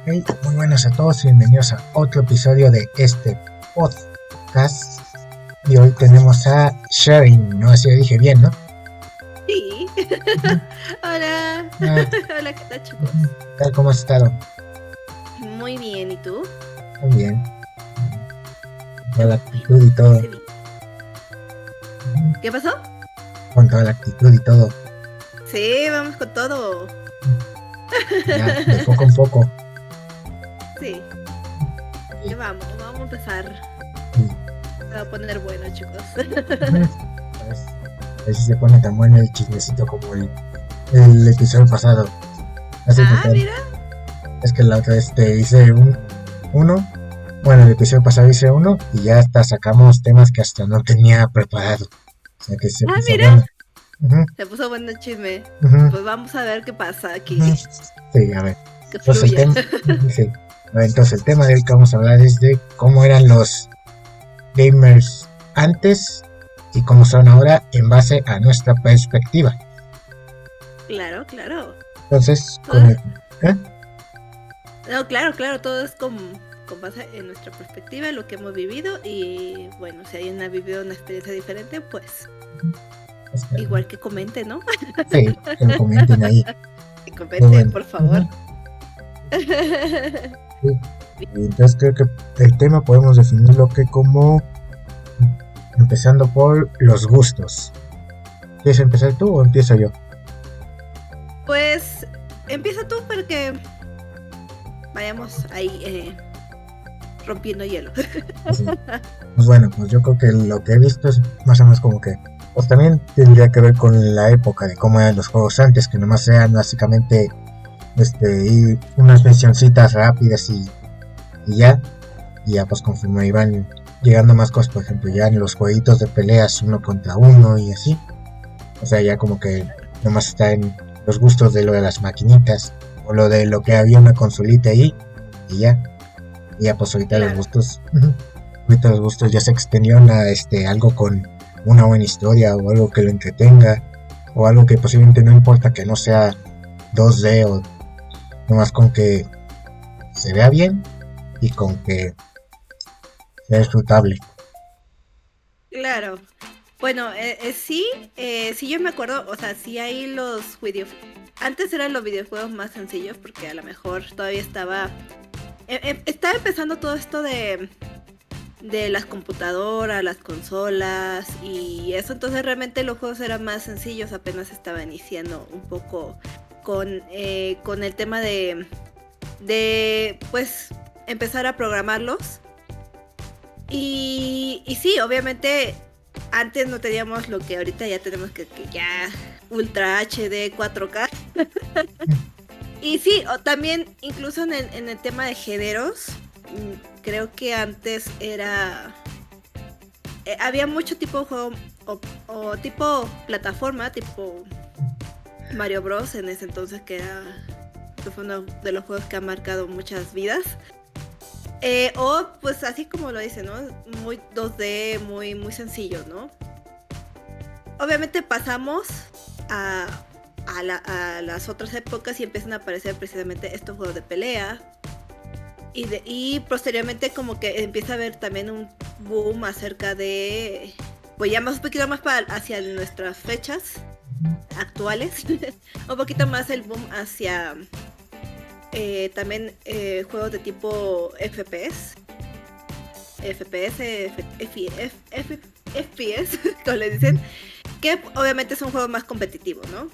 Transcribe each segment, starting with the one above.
Hey, muy buenas a todos y bienvenidos a otro episodio de este podcast. Y hoy tenemos a Sharing, no sé si lo dije bien, ¿no? Sí. Hola. Hola, ¿qué tal, chicos? ¿Qué tal? ¿Cómo has estado? Muy bien, ¿y tú? Muy bien. Con toda la actitud y todo. ¿Qué pasó? Con toda la actitud y todo. Sí, vamos con todo. Ya, de poco en poco. Sí. Sí. Vamos a empezar. Sí. Se va a poner bueno, chicos. A ver si se pone tan bueno el chismecito como el episodio pasado. Así que Mira. es que la otra vez te hice uno. Bueno, el episodio pasado hice uno y ya hasta sacamos temas que hasta no tenía preparado. O sea que se puso Mira. bueno. Uh-huh. Se puso bueno el chisme. Uh-huh. Pues vamos a ver qué pasa aquí. Uh-huh. Sí, a ver. Que Entonces fluya. sí. A ver, entonces el tema de hoy que vamos a hablar es de cómo eran los gamers antes y cómo son ahora en base a nuestra perspectiva. Claro. Entonces, No, claro, todo es con base en nuestra perspectiva, lo que hemos vivido y bueno, si alguien ha vivido una experiencia diferente, pues igual que comenten, ¿no? Sí, que lo comenten ahí. Que comenten, bueno. Por favor. Sí. Entonces creo que el tema podemos definirlo que como empezando por los gustos. ¿Quieres empezar tú o empiezo yo? Pues empieza tú porque vayamos ahí rompiendo hielo. Así. Pues bueno, pues yo creo que lo que he visto es más o menos como que pues también tendría que ver con la época de cómo eran los juegos antes, que nomás eran básicamente y unas misioncitas rápidas y ya pues conforme iban llegando más cosas, por ejemplo ya en los jueguitos de peleas 1 contra 1 y así, o sea ya como que nomás está en los gustos de lo de las maquinitas o lo de lo que había una consolita ahí y ya pues ahorita claro. Los gustos ya se extendieron a algo con una buena historia o algo que lo entretenga o algo que posiblemente no importa que no sea 2D o nomás con que se vea bien y con que sea disfrutable. Claro. Bueno, sí yo me acuerdo, o sea, sí hay los videojuegos. Antes eran los videojuegos más sencillos porque a lo mejor todavía estaba empezando todo esto de las computadoras, las consolas y eso, entonces realmente los juegos eran más sencillos, apenas estaba iniciando un poco con el tema de pues empezar a programarlos y sí, obviamente antes no teníamos lo que ahorita ya tenemos que ya Ultra HD 4K y sí, o también incluso en el tema de géneros, creo que antes era había mucho tipo de juego o tipo plataforma, tipo Mario Bros en ese entonces, que fue uno de los juegos que ha marcado muchas vidas. O pues así como lo dice, ¿no? Muy 2D, muy sencillo, ¿no? Obviamente pasamos a las otras épocas y empiezan a aparecer precisamente estos juegos de pelea. Y posteriormente como que empieza a haber también un boom acerca de, pues ya más un poquito más hacia nuestras fechas actuales, un poquito más el boom hacia también juegos de tipo FPS, como le dicen, que obviamente es un juego más competitivo, ¿no?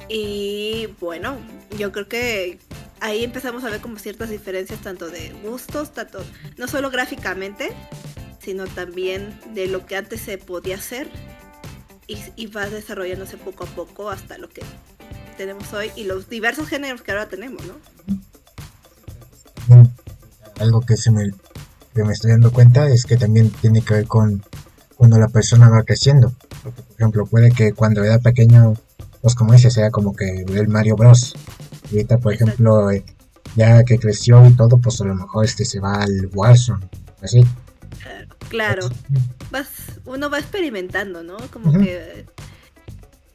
Y bueno, yo creo que ahí empezamos a ver como ciertas diferencias tanto de gustos, tanto no solo gráficamente, sino también de lo que antes se podía hacer y va desarrollándose poco a poco hasta lo que tenemos hoy y los diversos géneros que ahora tenemos, ¿no? Algo que me estoy dando cuenta es que también tiene que ver con cuando la persona va creciendo. Porque, por ejemplo, puede que cuando era pequeño, pues como dices, era como que el Mario Bros. Y ahorita, por ejemplo, ya que creció y todo, pues a lo mejor se va al Warzone, así. Claro. Uno va experimentando, ¿no? Como que...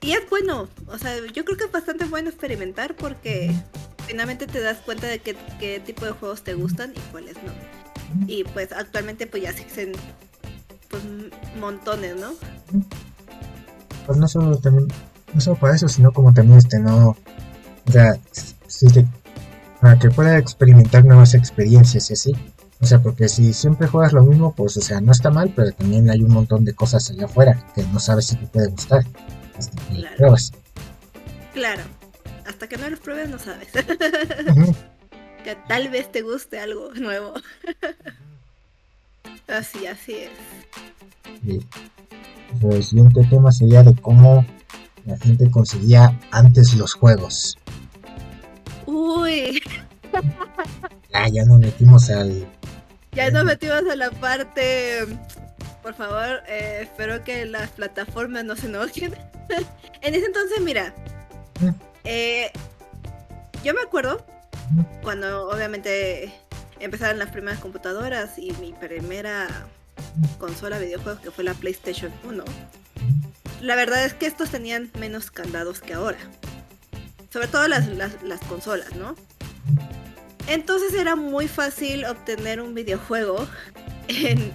Y es bueno, o sea, yo creo que es bastante bueno experimentar porque finalmente te das cuenta de qué tipo de juegos te gustan y cuáles no. Y pues actualmente pues ya existen pues montones, ¿no? Pues no solo también, no solo para eso, sino como también no, o sea, si te, para que pueda experimentar nuevas experiencias y así. O sea, porque si siempre juegas lo mismo, pues, o sea, no está mal, pero también hay un montón de cosas allá afuera que no sabes si te puede gustar hasta que las pruebas. Claro, hasta que no los pruebes no sabes. Ujú. Que tal vez te guste algo nuevo. Así es. Y el siguiente tema sería de cómo la gente conseguía antes los juegos. Uy, Ya nos metimos al... ya nos metimos a la parte. Por favor, espero que las plataformas no se enojen. En ese entonces, mira, yo me acuerdo cuando obviamente empezaron las primeras computadoras y mi primera consola de videojuegos, que fue la PlayStation 1. La verdad es que estos tenían menos candados que ahora. Sobre todo las consolas, ¿no? Entonces era muy fácil obtener un videojuego en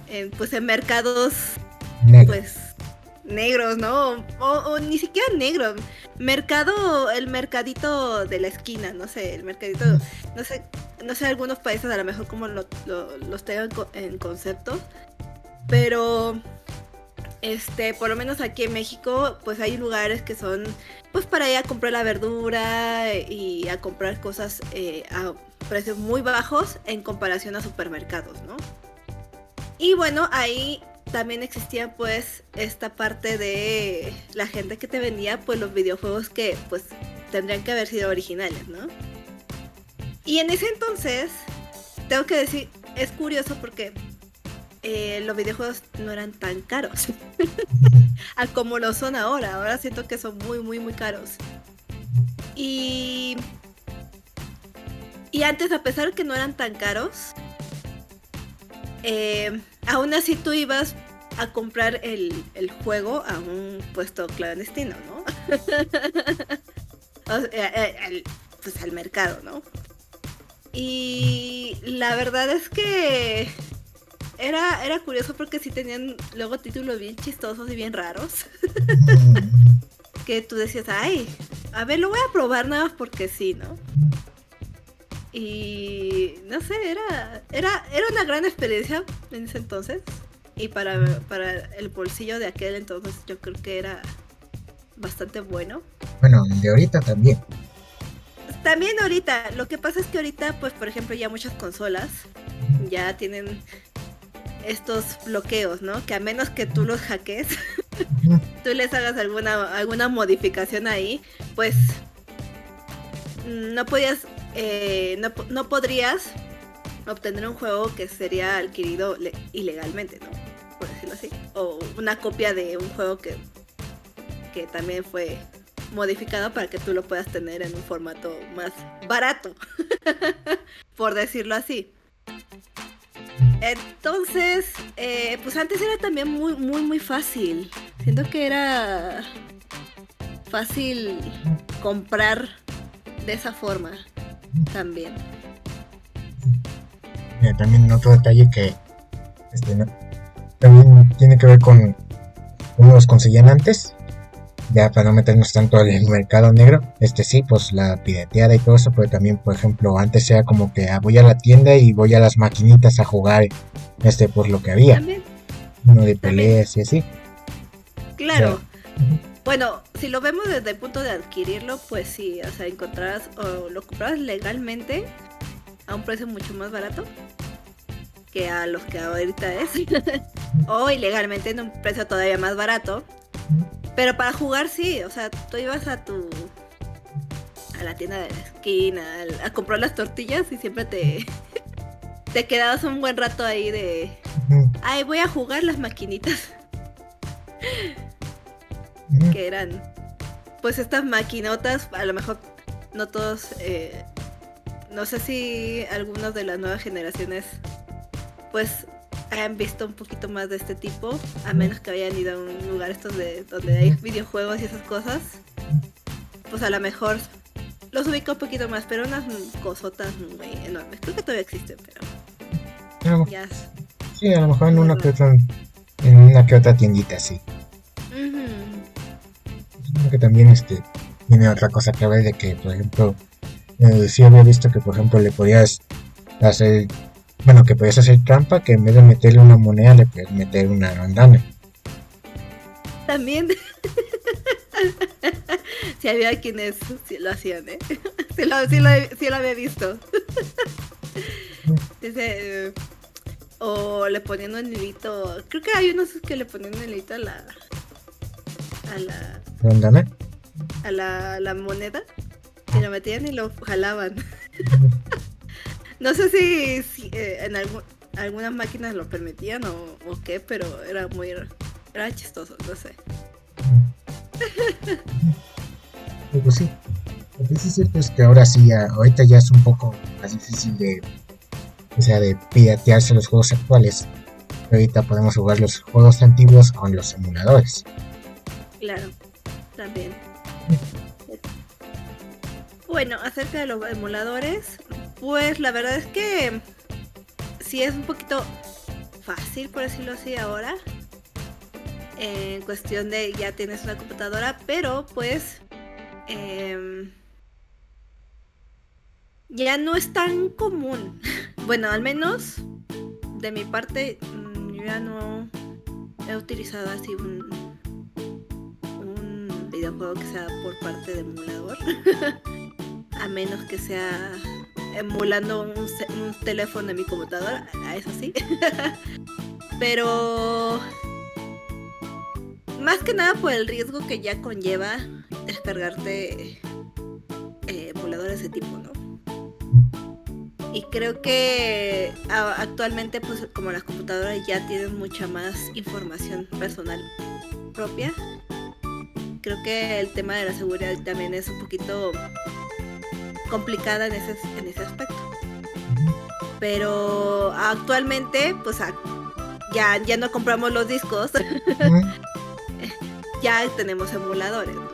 mercados pues negros, ¿no? O ni siquiera negros. El mercadito de la esquina, no sé, el mercadito, no sé algunos países a lo mejor como los tengan en concepto, pero por lo menos aquí en México, pues hay lugares que son pues para ir a comprar la verdura y a comprar cosas a precios muy bajos en comparación a supermercados, ¿no? Y bueno, ahí también existía pues esta parte de la gente que te vendía pues los videojuegos que pues tendrían que haber sido originales, ¿no? Y en ese entonces, tengo que decir, es curioso porque los videojuegos no eran tan caros a como lo son ahora. Ahora siento que son muy, muy, muy caros. Y antes, a pesar de que no eran tan caros, aún así tú ibas a comprar el juego a un puesto clandestino, ¿no? Pues al mercado, ¿no? Y la verdad es que era curioso porque sí tenían luego títulos bien chistosos y bien raros. Que tú decías, ay, a ver, lo voy a probar nada más porque sí, ¿no? Y no sé, era una gran experiencia en ese entonces. Y para el bolsillo de aquel entonces yo creo que era bastante bueno. Bueno, de ahorita también. También ahorita, lo que pasa es que ahorita, pues por ejemplo, ya muchas consolas ya tienen estos bloqueos, ¿no? Que a menos que tú los hackees, tú les hagas alguna modificación ahí, pues no podías, no podrías obtener un juego que sería adquirido ilegalmente, ¿no? Por decirlo así. O una copia de un juego que también fue modificado para que tú lo puedas tener en un formato más barato, por decirlo así. Entonces, pues antes era también muy, muy, muy fácil. Siento que era fácil comprar de esa forma también. También otro detalle que también tiene que ver con cómo los conseguían antes. Ya para no meternos tanto en el mercado negro, sí, pues la pirateada y todo eso, pero también, por ejemplo, antes era como que voy a la tienda y voy a las maquinitas a jugar, por lo que había. ¿También? Uno de peleas y así. Claro. O sea, bueno, si lo vemos desde el punto de adquirirlo, pues sí, o sea, encontrarás o lo comprabas legalmente a un precio mucho más barato que a los que ahorita es, o ilegalmente en un precio todavía más barato. Pero para jugar sí, o sea, tú ibas a la tienda de la esquina a comprar las tortillas y siempre te quedabas un buen rato ahí de ay, voy a jugar las maquinitas. Que eran pues estas maquinotas, a lo mejor no todos, no sé si algunos de las nuevas generaciones pues hayan visto un poquito más de este tipo, a menos que hayan ido a un lugar donde hay videojuegos y esas cosas, pues a lo mejor los ubico un poquito más, pero unas cosotas muy enormes. Creo que todavía existen, pero ya. Sí, a lo mejor en una que otra tiendita, sí. Supongo que también tiene otra cosa que ver de que, por ejemplo, sí había visto que, por ejemplo, le podías hacer, bueno, que podías hacer trampa, que en vez de meterle una moneda le podías meter una bandana. También. Si había quienes sí lo hacían, ¿eh? Sí lo había visto. Dice, o le ponían un hilito. Creo que hay unos que le ponían un hilito a la ¿Bandana? a la moneda y lo metían y lo jalaban. No sé si en algunas máquinas lo permitían o qué, pero era chistoso, no sé. Pues sí, lo que sí es cierto es que ahora sí, ahorita ya es un poco más difícil de piratearse los juegos actuales. Ahorita podemos jugar los juegos antiguos con los emuladores. Claro, también. Bueno, acerca de los emuladores, pues la verdad es que sí es un poquito fácil, por decirlo así, ahora. En cuestión de ya tienes una computadora, pero pues ya no es tan común. Bueno, al menos de mi parte, yo ya no he utilizado así un videojuego que sea por parte de emulador. A menos que sea emulando un teléfono de mi computadora, eso sí. Pero más que nada por el riesgo que ya conlleva descargarte emuladores de ese tipo, ¿no? Y creo que actualmente, pues como las computadoras ya tienen mucha más información personal propia, creo que el tema de la seguridad también es un poquito complicada en ese aspecto. Pero actualmente, pues ya no compramos los discos. Ya tenemos emuladores, ¿no?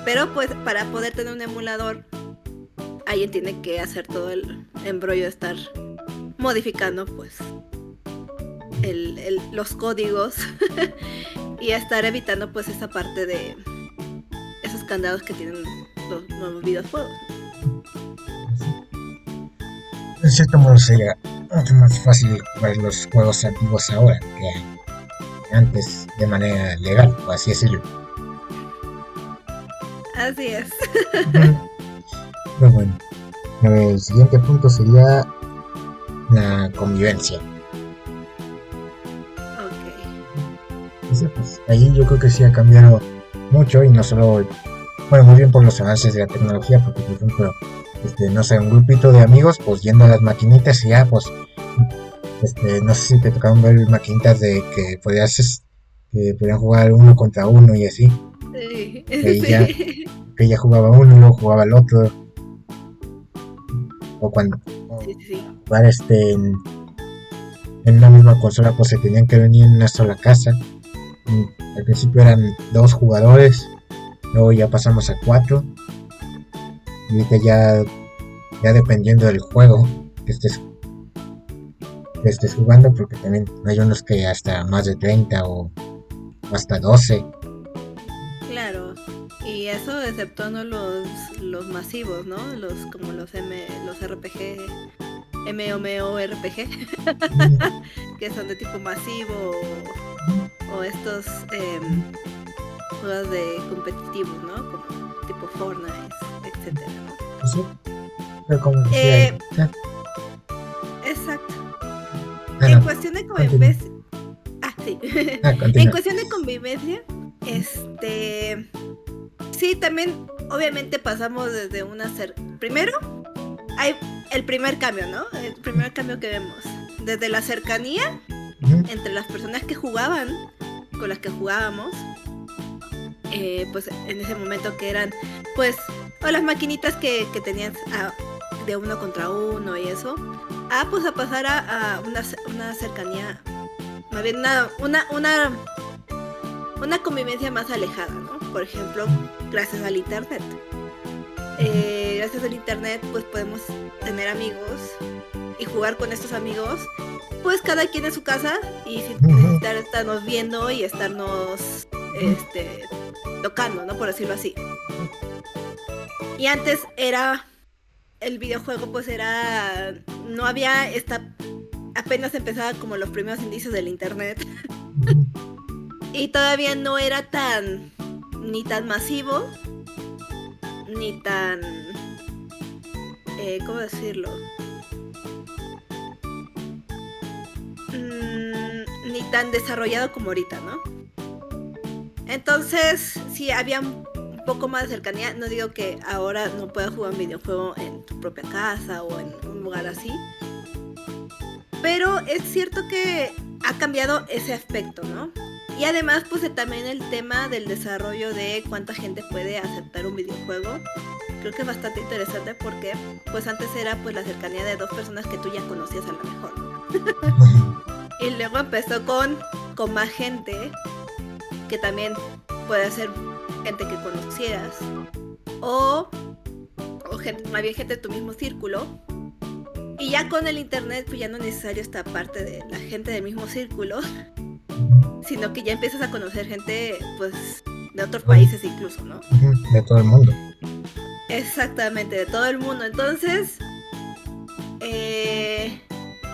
Pero pues para poder tener un emulador, alguien tiene que hacer todo el embrollo de estar modificando pues los códigos y estar evitando pues esa parte de esos candados que tienen los nuevos videojuegos. En cierto modo sería mucho más fácil jugar los juegos antiguos ahora que antes de manera legal, por así decirlo. Así es. Pero bueno, el siguiente punto sería la convivencia. Ok. Pues, ahí yo creo que sí ha cambiado mucho y no solo, bueno, muy bien por los avances de la tecnología, porque por ejemplo, no sé, un grupito de amigos, pues yendo a las maquinitas y ya, pues, no sé si te tocaron ver maquinitas de que podían jugar uno contra uno y así. Sí. Que ya jugaba uno y luego jugaba el otro. O cuando jugar en una misma consola, pues se tenían que venir en una sola casa. Al principio eran 2 jugadores, luego ya pasamos a 4. Y ahorita ya dependiendo del juego que estés jugando, porque también hay unos que hasta más de 30 o hasta 12. Claro, y eso exceptuando los masivos, ¿no? Como los RPG, MMORPG, que son de tipo masivo, o estos juegos de competitivos, ¿no? Como tipo Fortnite, etcétera, ¿no? Sí, pero como decía, exacto. En cuestión de convivencia, en cuestión de convivencia, sí, también obviamente pasamos desde primero hay el primer cambio, ¿no? El primer cambio que vemos desde la cercanía entre las personas que jugaban con las que jugábamos, pues en ese momento que eran pues o las maquinitas que tenían de uno contra uno y eso, pues a pasar a una cercanía, más bien una convivencia más alejada, ¿no? Por ejemplo, gracias al internet. gracias al internet pues podemos tener amigos y jugar con estos amigos, pues cada quien en su casa y sin necesitar estarnos viendo y estarnos tocando, ¿no? Por decirlo así. Y antes era el videojuego, pues era, no había apenas empezaba como los primeros indicios del internet y todavía no era ni tan masivo ni tan ¿cómo decirlo? Ni tan desarrollado como ahorita, ¿no? Entonces sí había un poco más de cercanía. No digo que ahora no puedas jugar un videojuego en tu propia casa o en un lugar así, pero es cierto que ha cambiado ese aspecto, ¿no? Y además pues también el tema del desarrollo de cuánta gente puede aceptar un videojuego. Creo que es bastante interesante porque pues antes era pues la cercanía de dos personas que tú ya conocías a lo mejor. Y luego empezó con más gente, que también puede ser gente que conocieras o gente, más bien gente de tu mismo círculo. Y ya con el internet pues ya no es necesario esta parte de la gente del mismo círculo, sino que ya empiezas a conocer gente pues de otros países incluso, ¿no? De todo el mundo. Exactamente, de todo el mundo. Entonces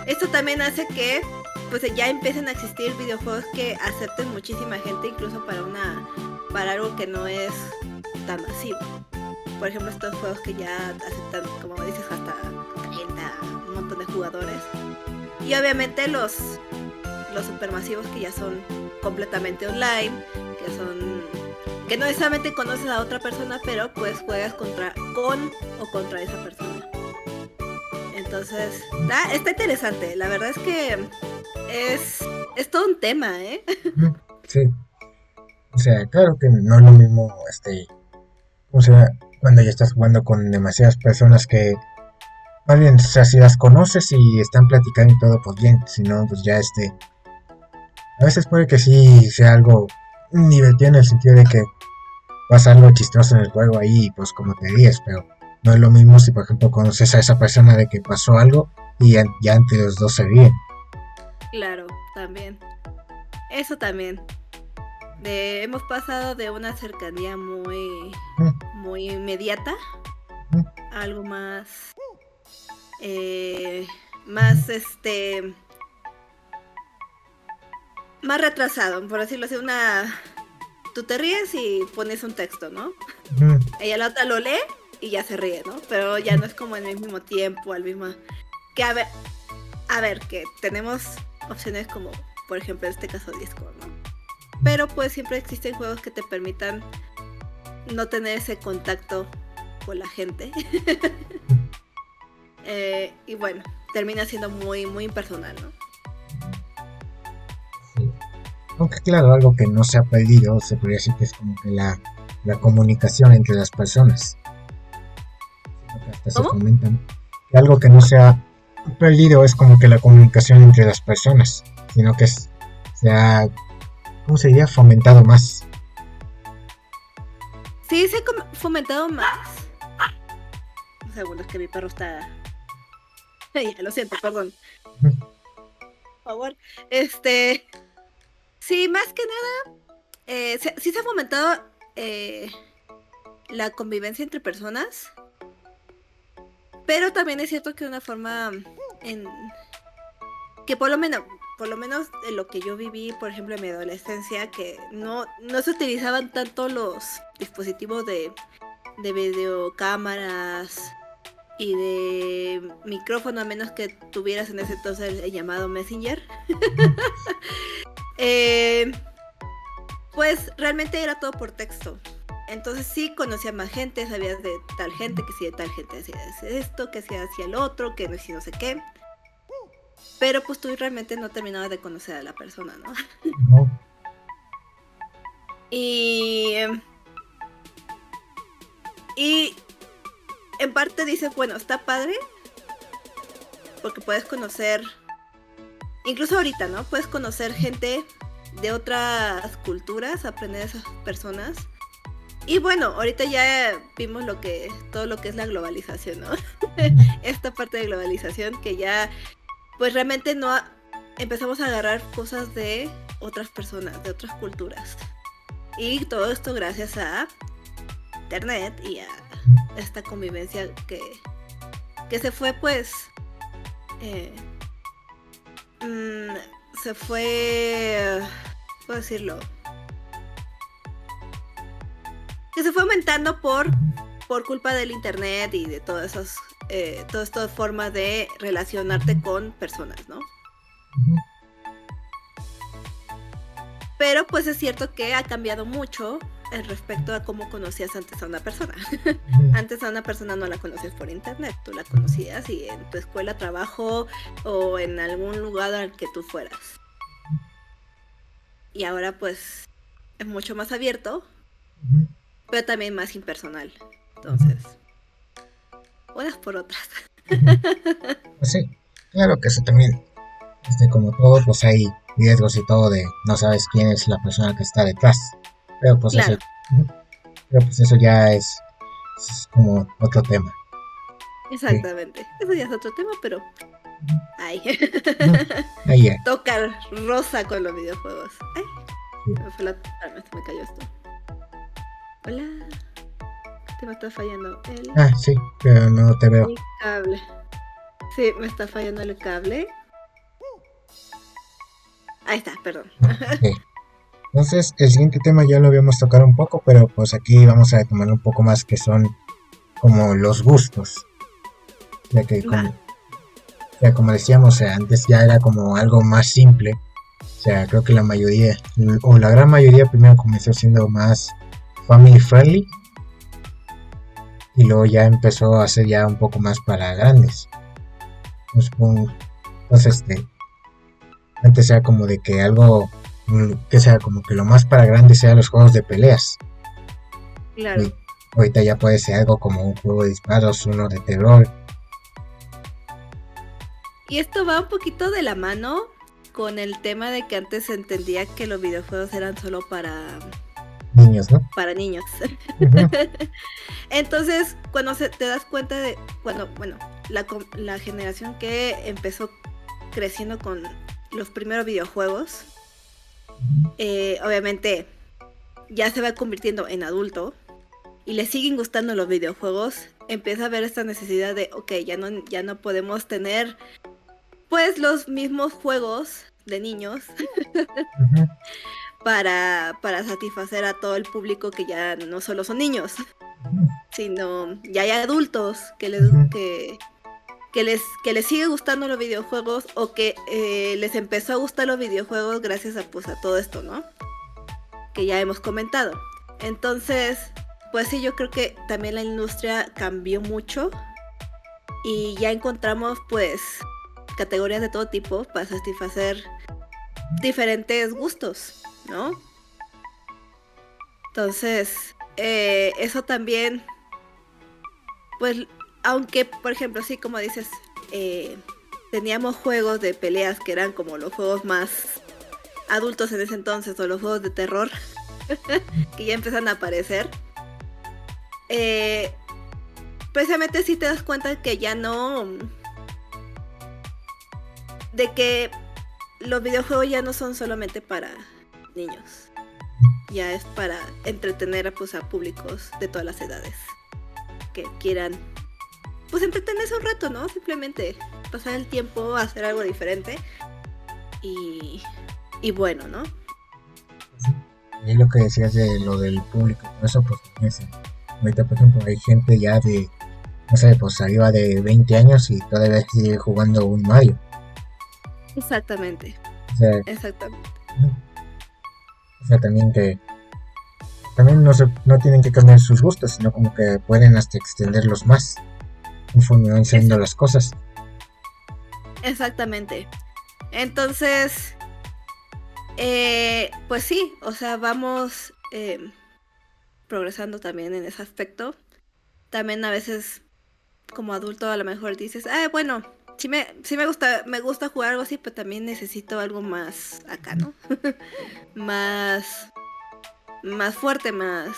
esto también hace que pues ya empiecen a existir videojuegos que acepten muchísima gente, incluso para algo que no es tan masivo. Por ejemplo, estos juegos que ya aceptan, como dices, hasta 30, un montón de jugadores. Y obviamente los supermasivos que ya son completamente online, que no necesariamente conoces a otra persona, pero pues juegas contra esa persona. Entonces, está interesante. La verdad es que es todo un tema, ¿eh? Sí. O sea, claro que no es lo mismo, o sea, cuando ya estás jugando con demasiadas personas que, más bien, o sea, si las conoces y están platicando y todo, pues bien, si no, pues ya a veces puede que sí sea algo divertido en el sentido de que pasa algo chistoso en el juego ahí, pues como te digas, pero no es lo mismo si por ejemplo conoces a esa persona de que pasó algo y ya entre los dos se ríen. Claro, también. Eso también. Hemos pasado de una cercanía muy inmediata a algo más más retrasado, por decirlo así. Tú te ríes y pones un texto, ¿no? Ella la otra lo lee y ya se ríe, ¿no? Pero ya no es como en el mismo tiempo, que a ver, que tenemos opciones como, por ejemplo, en este caso Discord, ¿no? Pero pues siempre existen juegos que te permitan no tener ese contacto con la gente. Y bueno, termina siendo muy, muy impersonal, ¿no? Sí. Aunque claro, algo que no se ha perdido, se podría decir que es como que la comunicación entre las personas. Hasta se fomentan. Que algo que no se ha perdido es como que la comunicación entre las personas, sino que se ha, ¿cómo se diría? Fomentado más. Sí, se ha fomentado más. Un segundo, es que mi perro está... Lo siento, perdón. Por favor. Sí, más que nada, sí se ha fomentado la convivencia entre personas, pero también es cierto que de una forma que por lo menos en lo que yo viví, por ejemplo, en mi adolescencia, que no se utilizaban tanto los dispositivos de videocámaras y de micrófono, a menos que tuvieras en ese entonces el llamado Messenger. Pues realmente era todo por texto. Entonces sí conocía más gente, sabías de tal gente, que si de tal gente hacía esto, que si hacía el otro, que no, si no sé qué. Pero pues tú realmente no terminabas de conocer a la persona, ¿no? No. Y en parte dices, bueno, está padre, porque puedes conocer, incluso ahorita, ¿no? Puedes conocer gente de otras culturas, aprender de esas personas. Y bueno, ahorita ya vimos todo lo que es la globalización, ¿no? Esta parte de globalización que ya, pues realmente empezamos a agarrar cosas de otras personas, de otras culturas. Y todo esto gracias a internet y a esta convivencia que se fue, pues, se fue, ¿puedo decirlo? Que se fue aumentando por culpa del internet y de todas estas formas de relacionarte con personas, ¿no? Pero pues es cierto que ha cambiado mucho respecto a cómo conocías antes a una persona. Antes a una persona no la conocías por internet, tú la conocías y en tu escuela, trabajo o en algún lugar al que tú fueras. Y ahora pues es mucho más abierto, pero también más impersonal. Entonces, unas por otras. Pues sí, claro que eso también, como todo, pues hay riesgos y todo de no sabes quién es la persona que está detrás. Pero pues Claro. eso ya es como otro tema. Exactamente. Sí. Eso ya es otro tema, pero ay. Ahí ya. Tocar rosa con los videojuegos. Ay. Sí. Me cayó esto. Hola. ¿Te me está fallando el? Sí, pero no te veo. El cable. Sí, me está fallando el cable. Ahí está, perdón. Okay. Entonces, el siguiente tema ya lo habíamos tocado un poco, pero pues aquí vamos a tomar un poco más, que son como los gustos. Ya que como decíamos, antes ya era como algo más simple. O sea, creo que la mayoría, o la gran mayoría, primero comenzó siendo más family friendly. Y luego ya empezó a ser ya un poco más para grandes. Entonces, antes era como de que algo que sea como que lo más para grandes sea los juegos de peleas. Claro. Y ahorita ya puede ser algo como un juego de disparos, uno de terror. Y esto va un poquito de la mano con el tema de que antes se entendía que los videojuegos eran solo para niños, ¿no? Para niños. Entonces, cuando te das cuenta de, la generación que empezó creciendo con los primeros videojuegos, obviamente ya se va convirtiendo en adulto y le siguen gustando los videojuegos, empieza a haber esta necesidad de, ya no podemos tener pues los mismos juegos de niños para satisfacer a todo el público que ya no solo son niños, sino ya hay adultos que les sigue gustando los videojuegos o que les empezó a gustar los videojuegos gracias a todo esto, ¿no? Que ya hemos comentado. Entonces, pues sí, yo creo que también la industria cambió mucho y ya encontramos pues categorías de todo tipo para satisfacer diferentes gustos, ¿no? Entonces, eso también, pues, aunque, por ejemplo, sí, como dices, teníamos juegos de peleas que eran como los juegos más adultos en ese entonces, o los juegos de terror, que ya empiezan a aparecer, precisamente sí te das cuenta que ya no, de que los videojuegos ya no son solamente para niños, ya es para entretener pues, a públicos de todas las edades que quieran pues entretenerse un rato, ¿no? Simplemente pasar el tiempo, hacer algo diferente y bueno, ¿no? Y lo que decías de lo del público, eso pues ahorita por ejemplo hay gente ya de, no sé, pues arriba de 20 años y todavía sigue jugando un Mario. Exactamente. O sea, exactamente. O sea, también que también no tienen que cambiar sus gustos, sino como que pueden hasta extenderlos más conforme van siendo las cosas. Exactamente. Entonces, pues sí, o sea, vamos progresando también en ese aspecto. También a veces como adulto a lo mejor dices, bueno, sí me gusta jugar algo así, pero también necesito algo más acá, ¿no? más fuerte, más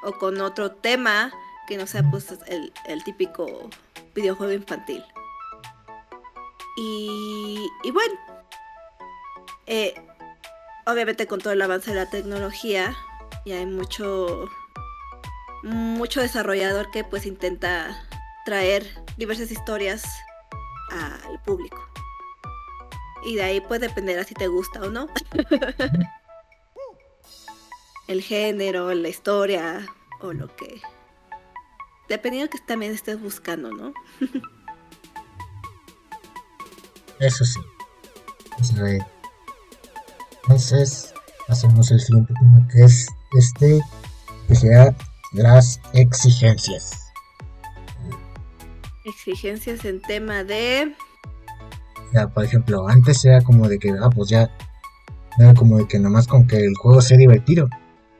o con otro tema que no sea pues el típico videojuego infantil. Y bueno, obviamente con todo el avance de la tecnología y hay mucho desarrollador que pues intenta traer diversas historias al público. Y de ahí pues dependerá si te gusta o no. El género, la historia o lo que... Dependiendo que también estés buscando, ¿no? Eso sí. Vamos a ver. Entonces, hacemos el siguiente tema que es que sea las exigencias. Exigencias en tema de... Ya, por ejemplo, antes era como de que, pues ya, era como de que nomás con que el juego sea divertido.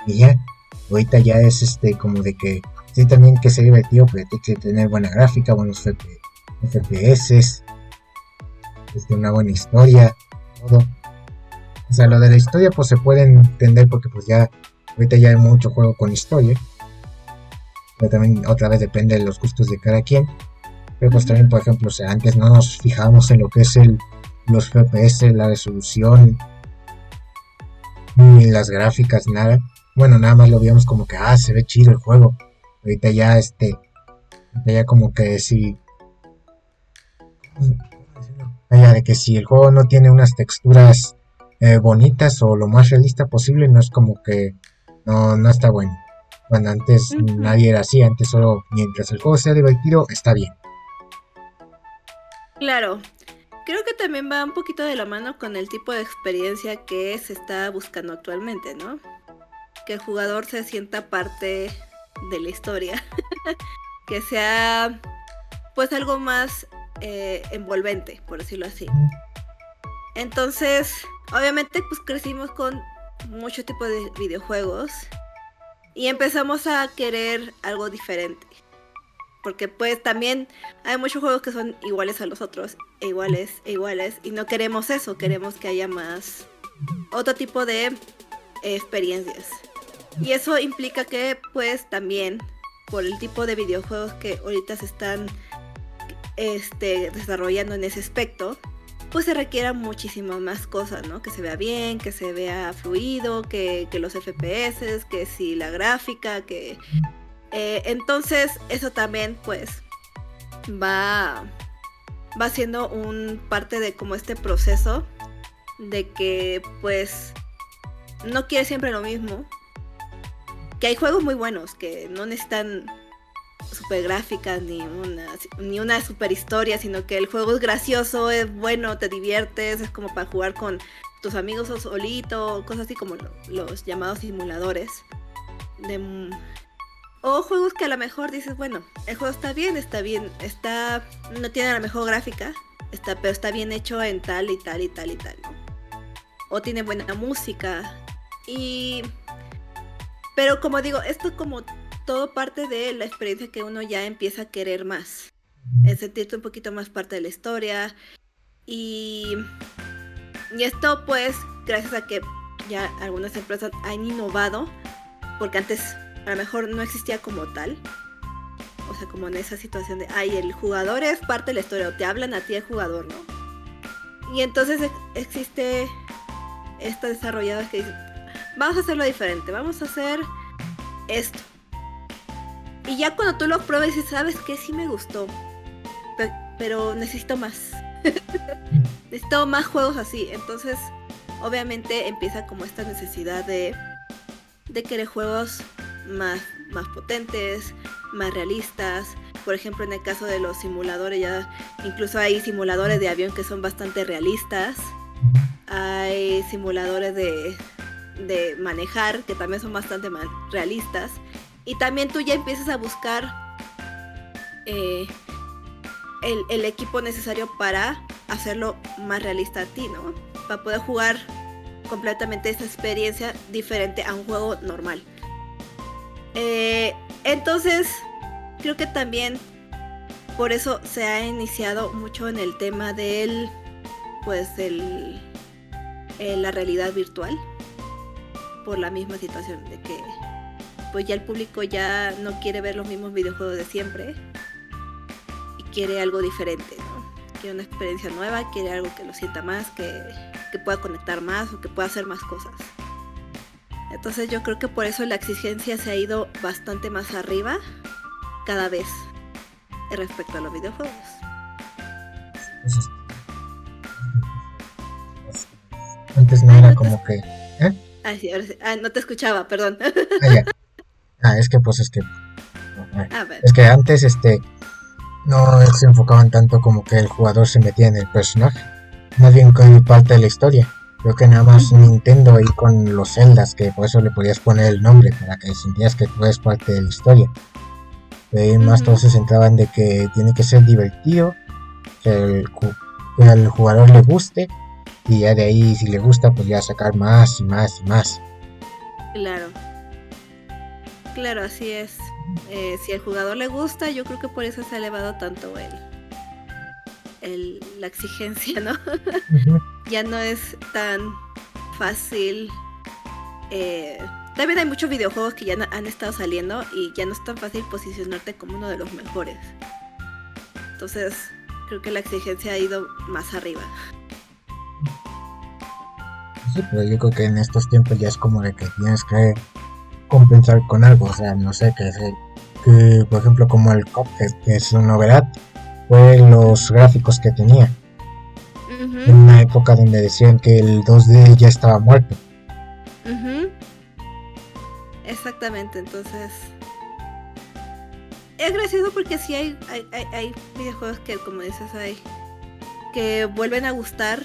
Y ya, ahorita ya es como de que, sí también que sea divertido, pero tiene que tener buena gráfica, buenos FPS, una buena historia, todo. O sea, lo de la historia pues se puede entender porque pues ya, ahorita ya hay mucho juego con historia. Pero también otra vez depende de los gustos de cada quien. Pero pues también, por ejemplo, o sea, antes no nos fijábamos en lo que es los FPS, la resolución, ni las gráficas, nada. Bueno, nada más lo veíamos como que, se ve chido el juego. Ahorita ya, ahorita ya como que si... de que si el juego no tiene unas texturas bonitas o lo más realista posible, no es como que no está bueno. Bueno, antes nadie era así, antes solo mientras el juego sea divertido, está bien. Claro, creo que también va un poquito de la mano con el tipo de experiencia que se está buscando actualmente, ¿no? Que el jugador se sienta parte de la historia, que sea pues algo más envolvente, por decirlo así. Entonces, obviamente pues crecimos con mucho tipo de videojuegos y empezamos a querer algo diferente. Porque pues también hay muchos juegos que son iguales a los otros, iguales, y no queremos eso, queremos que haya más, otro tipo de experiencias. Y eso implica que pues también, por el tipo de videojuegos que ahorita se están desarrollando en ese aspecto, pues se requieran muchísimas más cosas, ¿no? Que se vea bien, que se vea fluido, que los FPS, que si la gráfica, que... entonces eso también pues va siendo un parte de como este proceso de que pues no quiere siempre lo mismo, que hay juegos muy buenos que no necesitan super gráficas ni una super historia, sino que el juego es gracioso, es bueno, te diviertes, es como para jugar con tus amigos o solito, cosas así como los llamados simuladores o juegos que a lo mejor dices, bueno, el juego está bien, no tiene la mejor gráfica, pero está bien hecho en tal y tal y tal y tal, ¿no? O tiene buena música. Pero como digo, esto como todo parte de la experiencia que uno ya empieza a querer más. El sentirte un poquito más parte de la historia. Y esto pues gracias a que ya algunas empresas han innovado, porque antes a lo mejor no existía como tal, o sea, como en esa situación de el jugador es parte de la historia, o te hablan a ti el jugador, ¿no? Y entonces existe estas desarrolladoras que dicen, vamos a hacerlo diferente, vamos a hacer esto. Y ya cuando tú lo pruebas y sabes que sí me gustó, pero necesito más. Necesito más juegos así. Entonces obviamente empieza como esta necesidad de querer juegos más potentes, más realistas. Por ejemplo, en el caso de los simuladores, ya incluso hay simuladores de avión que son bastante realistas. Hay simuladores de manejar que también son bastante realistas. Y también tú ya empiezas a buscar el equipo necesario para hacerlo más realista a ti, ¿no? Para poder jugar completamente esa experiencia diferente a un juego normal. Entonces creo que también por eso se ha iniciado mucho en el tema del la realidad virtual, por la misma situación de que pues ya el público ya no quiere ver los mismos videojuegos de siempre y quiere algo diferente, ¿no? Quiere una experiencia nueva, quiere algo que lo sienta más, que pueda conectar más o que pueda hacer más cosas. Entonces yo creo que por eso la exigencia se ha ido bastante más arriba cada vez respecto a los videojuegos. Antes no era como que... Sí, ahora sí. No te escuchaba, perdón. Ya. Es que pues es que... Bueno. Es que antes no se enfocaban tanto como que el jugador se metía en el personaje, más bien con parte de la historia. Creo que nada más Nintendo ahí con los Zeldas, que por eso le podías poner el nombre, para que sentías que tú eres parte de la historia. Y ahí más todos se centraban de que tiene que ser divertido, que al jugador le guste, y ya de ahí si le gusta pues ya sacar más y más y más. Claro, así es. Si al jugador le gusta, yo creo que por eso se ha elevado tanto la exigencia, ¿no? Ya no es tan fácil. También hay muchos videojuegos que ya han estado saliendo y ya no es tan fácil posicionarte como uno de los mejores. Entonces, creo que la exigencia ha ido más arriba. Sí, pero yo creo que en estos tiempos ya es como de que tienes que compensar con algo, o sea, no sé, que por ejemplo como el Cuphead, que es una novedad, fue los gráficos que tenía. En una época donde decían que el 2D ya estaba muerto. Exactamente, entonces es gracioso porque sí hay videojuegos que, como dices, que vuelven a gustar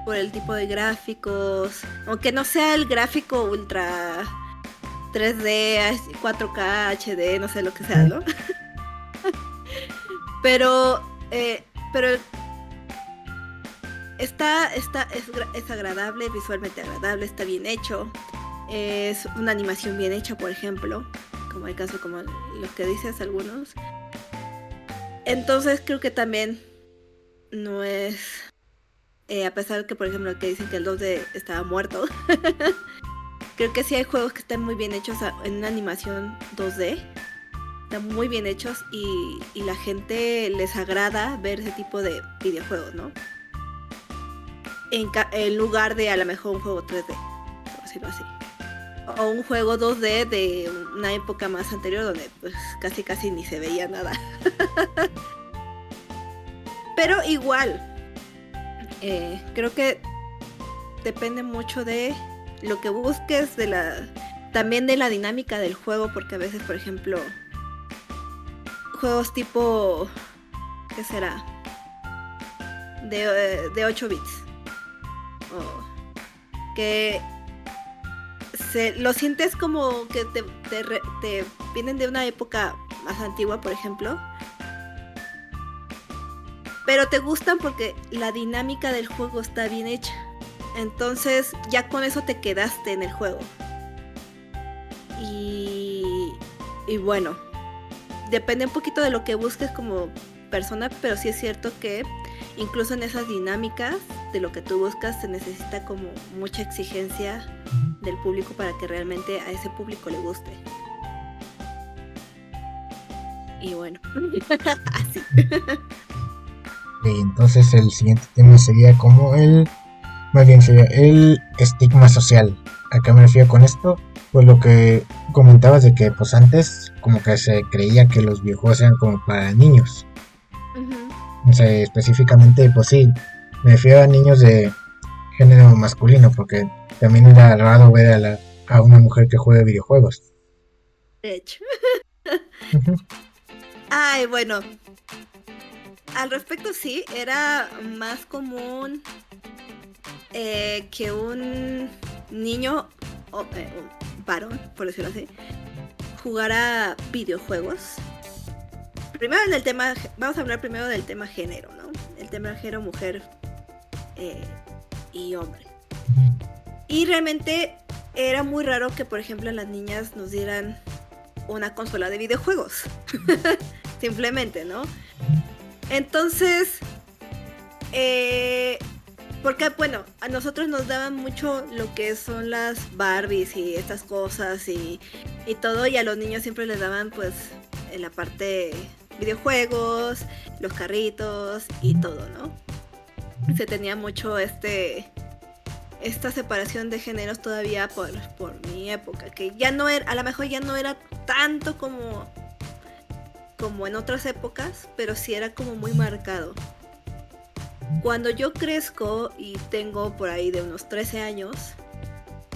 por el tipo de gráficos, aunque no sea el gráfico ultra 3D, 4K, HD, no sé lo que sea, ¿no? pero es agradable, visualmente agradable, está bien hecho, es una animación bien hecha, por ejemplo, como el caso como los que dices algunos. Entonces creo que también no es, a pesar de que por ejemplo que dicen que el 2D estaba muerto, creo que sí hay juegos que están muy bien hechos en una animación 2D. Están muy bien hechos y la gente les agrada ver ese tipo de videojuegos, ¿no? En lugar de a lo mejor un juego 3D, por decirlo así. O un juego 2D de una época más anterior donde pues casi ni se veía nada. Pero igual, creo que depende mucho de lo que busques, también de la dinámica del juego, porque a veces, por ejemplo, juegos tipo, ¿qué será? De 8 bits. Que lo sientes como que te vienen de una época más antigua, por ejemplo. Pero te gustan porque la dinámica del juego está bien hecha. Entonces ya con eso te quedaste en el juego. Y bueno, depende un poquito de lo que busques como persona, pero sí es cierto que incluso en esas dinámicas de lo que tú buscas se necesita como mucha exigencia del público para que realmente a ese público le guste. Y bueno, así. Entonces el siguiente tema sería como más bien sería el estigma social. ¿A qué me refiero con esto? Pues lo que comentabas de que pues antes como que se creía que los videojuegos eran como para niños. O sea, específicamente, pues sí, me refiero a niños de género masculino, porque también era raro ver a una mujer que juega videojuegos. De hecho. Ay, bueno. Al respecto sí, era más común que un niño, un varón, por decirlo así, jugara videojuegos. Primero en el tema, vamos a hablar primero del tema género, ¿no? El tema género, mujer y hombre. Y realmente era muy raro que, por ejemplo, las niñas nos dieran una consola de videojuegos. Simplemente, ¿no? Entonces, porque bueno, a nosotros nos daban mucho lo que son las Barbies y estas cosas y todo, y a los niños siempre les daban pues en la parte videojuegos, los carritos y todo, ¿no? Se tenía mucho esta separación de géneros todavía por mi época, que ya no era, a lo mejor ya no era tanto como en otras épocas, pero sí era como muy marcado. Cuando yo crezco y tengo por ahí de unos 13 años,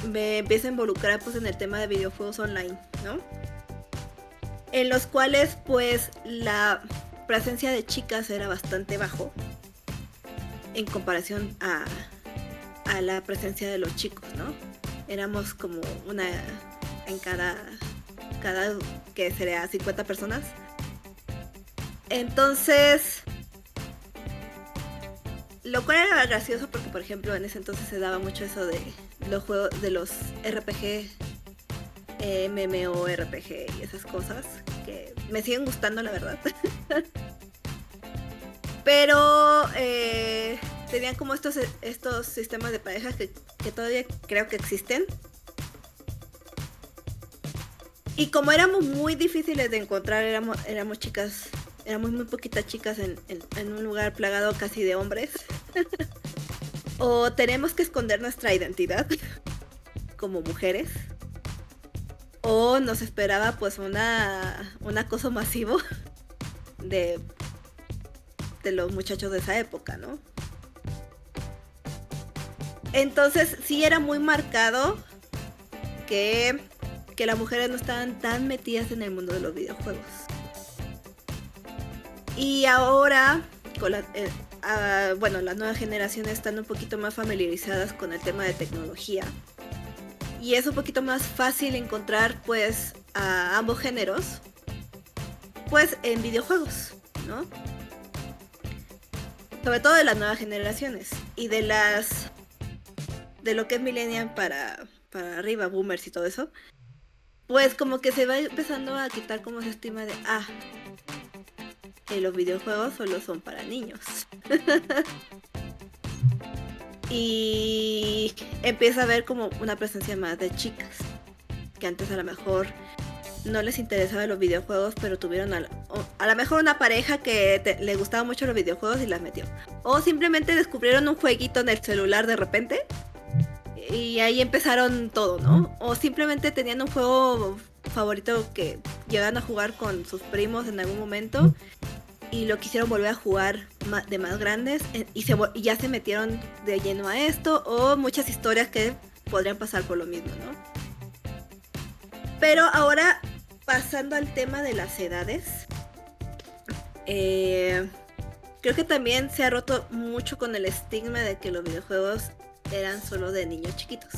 me empiezo a involucrar pues en el tema de videojuegos online, ¿no? En los cuales pues la presencia de chicas era bastante bajo en comparación a la presencia de los chicos, ¿no? Éramos como una en cada que sería 50 personas. Entonces, lo cual era gracioso porque, por ejemplo, en ese entonces se daba mucho eso de los juegos, de los RPG, MMORPG y esas cosas que me siguen gustando, la verdad. Pero tenían como estos sistemas de parejas que todavía creo que existen. Y como éramos muy difíciles de encontrar, éramos chicas, éramos muy poquitas chicas en un lugar plagado casi de hombres. O tenemos que esconder nuestra identidad como mujeres. O nos esperaba pues un acoso masivo de los muchachos de esa época, ¿no? Entonces sí era muy marcado que las mujeres no estaban tan metidas en el mundo de los videojuegos. Y ahora, con las nuevas generaciones están un poquito más familiarizadas con el tema de tecnología. Y es un poquito más fácil encontrar pues a ambos géneros pues en videojuegos, ¿no? Sobre todo de las nuevas generaciones y de lo que es millennial para arriba, boomers y todo eso, pues como que se va empezando a quitar como esa estima de los videojuegos solo son para niños. Y empieza a haber como una presencia más de chicas que antes a lo mejor no les interesaban los videojuegos, pero tuvieron a lo mejor una pareja que le gustaba mucho los videojuegos y las metió. O simplemente descubrieron un jueguito en el celular de repente y ahí empezaron todo, ¿no? O simplemente tenían un juego favorito que llegaron a jugar con sus primos en algún momento y lo quisieron volver a jugar de más grandes y ya se metieron de lleno a esto, o muchas historias que podrían pasar por lo mismo, ¿no? Pero ahora, pasando al tema de las edades, creo que también se ha roto mucho con el estigma de que los videojuegos eran solo de niños chiquitos.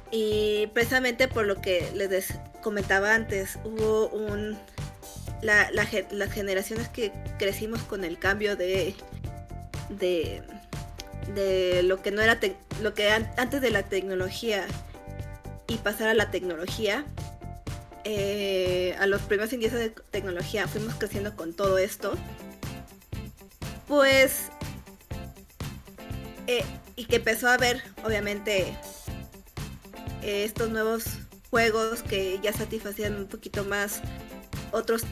Y precisamente por lo que les comentaba antes, hubo las generaciones que crecimos con el cambio de lo que no era lo que antes de la tecnología y pasar a la tecnología, a los primeros indicios de tecnología, fuimos creciendo con todo esto, pues y que empezó a haber obviamente estos nuevos juegos que ya satisfacían un poquito más otros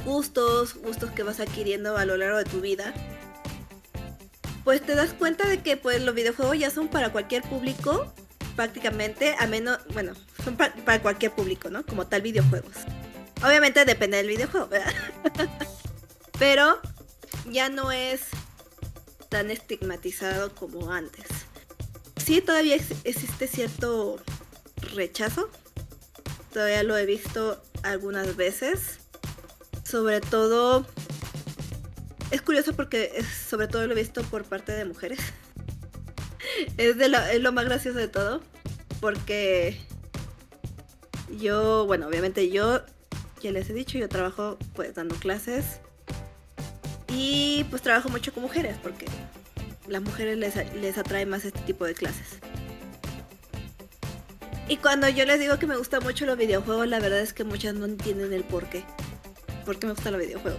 gustos que vas adquiriendo a lo largo de tu vida, pues te das cuenta de que pues los videojuegos ya son para cualquier público prácticamente, a menos, bueno, son para cualquier público, ¿no? Como tal, videojuegos. Obviamente depende del videojuego, ¿verdad? Pero ya no es tan estigmatizado como antes. Sí, todavía existe cierto rechazo. Todavía lo he visto algunas veces. Sobre todo, es curioso porque sobre todo lo he visto por parte de mujeres. Es lo más gracioso de todo. Porque yo, bueno, obviamente ya les he dicho, yo trabajo pues dando clases. Y pues trabajo mucho con mujeres porque las mujeres les atrae más este tipo de clases. Y cuando yo les digo que me gustan mucho los videojuegos, la verdad es que muchas no entienden el por qué. ¿Por qué me gustan los videojuegos?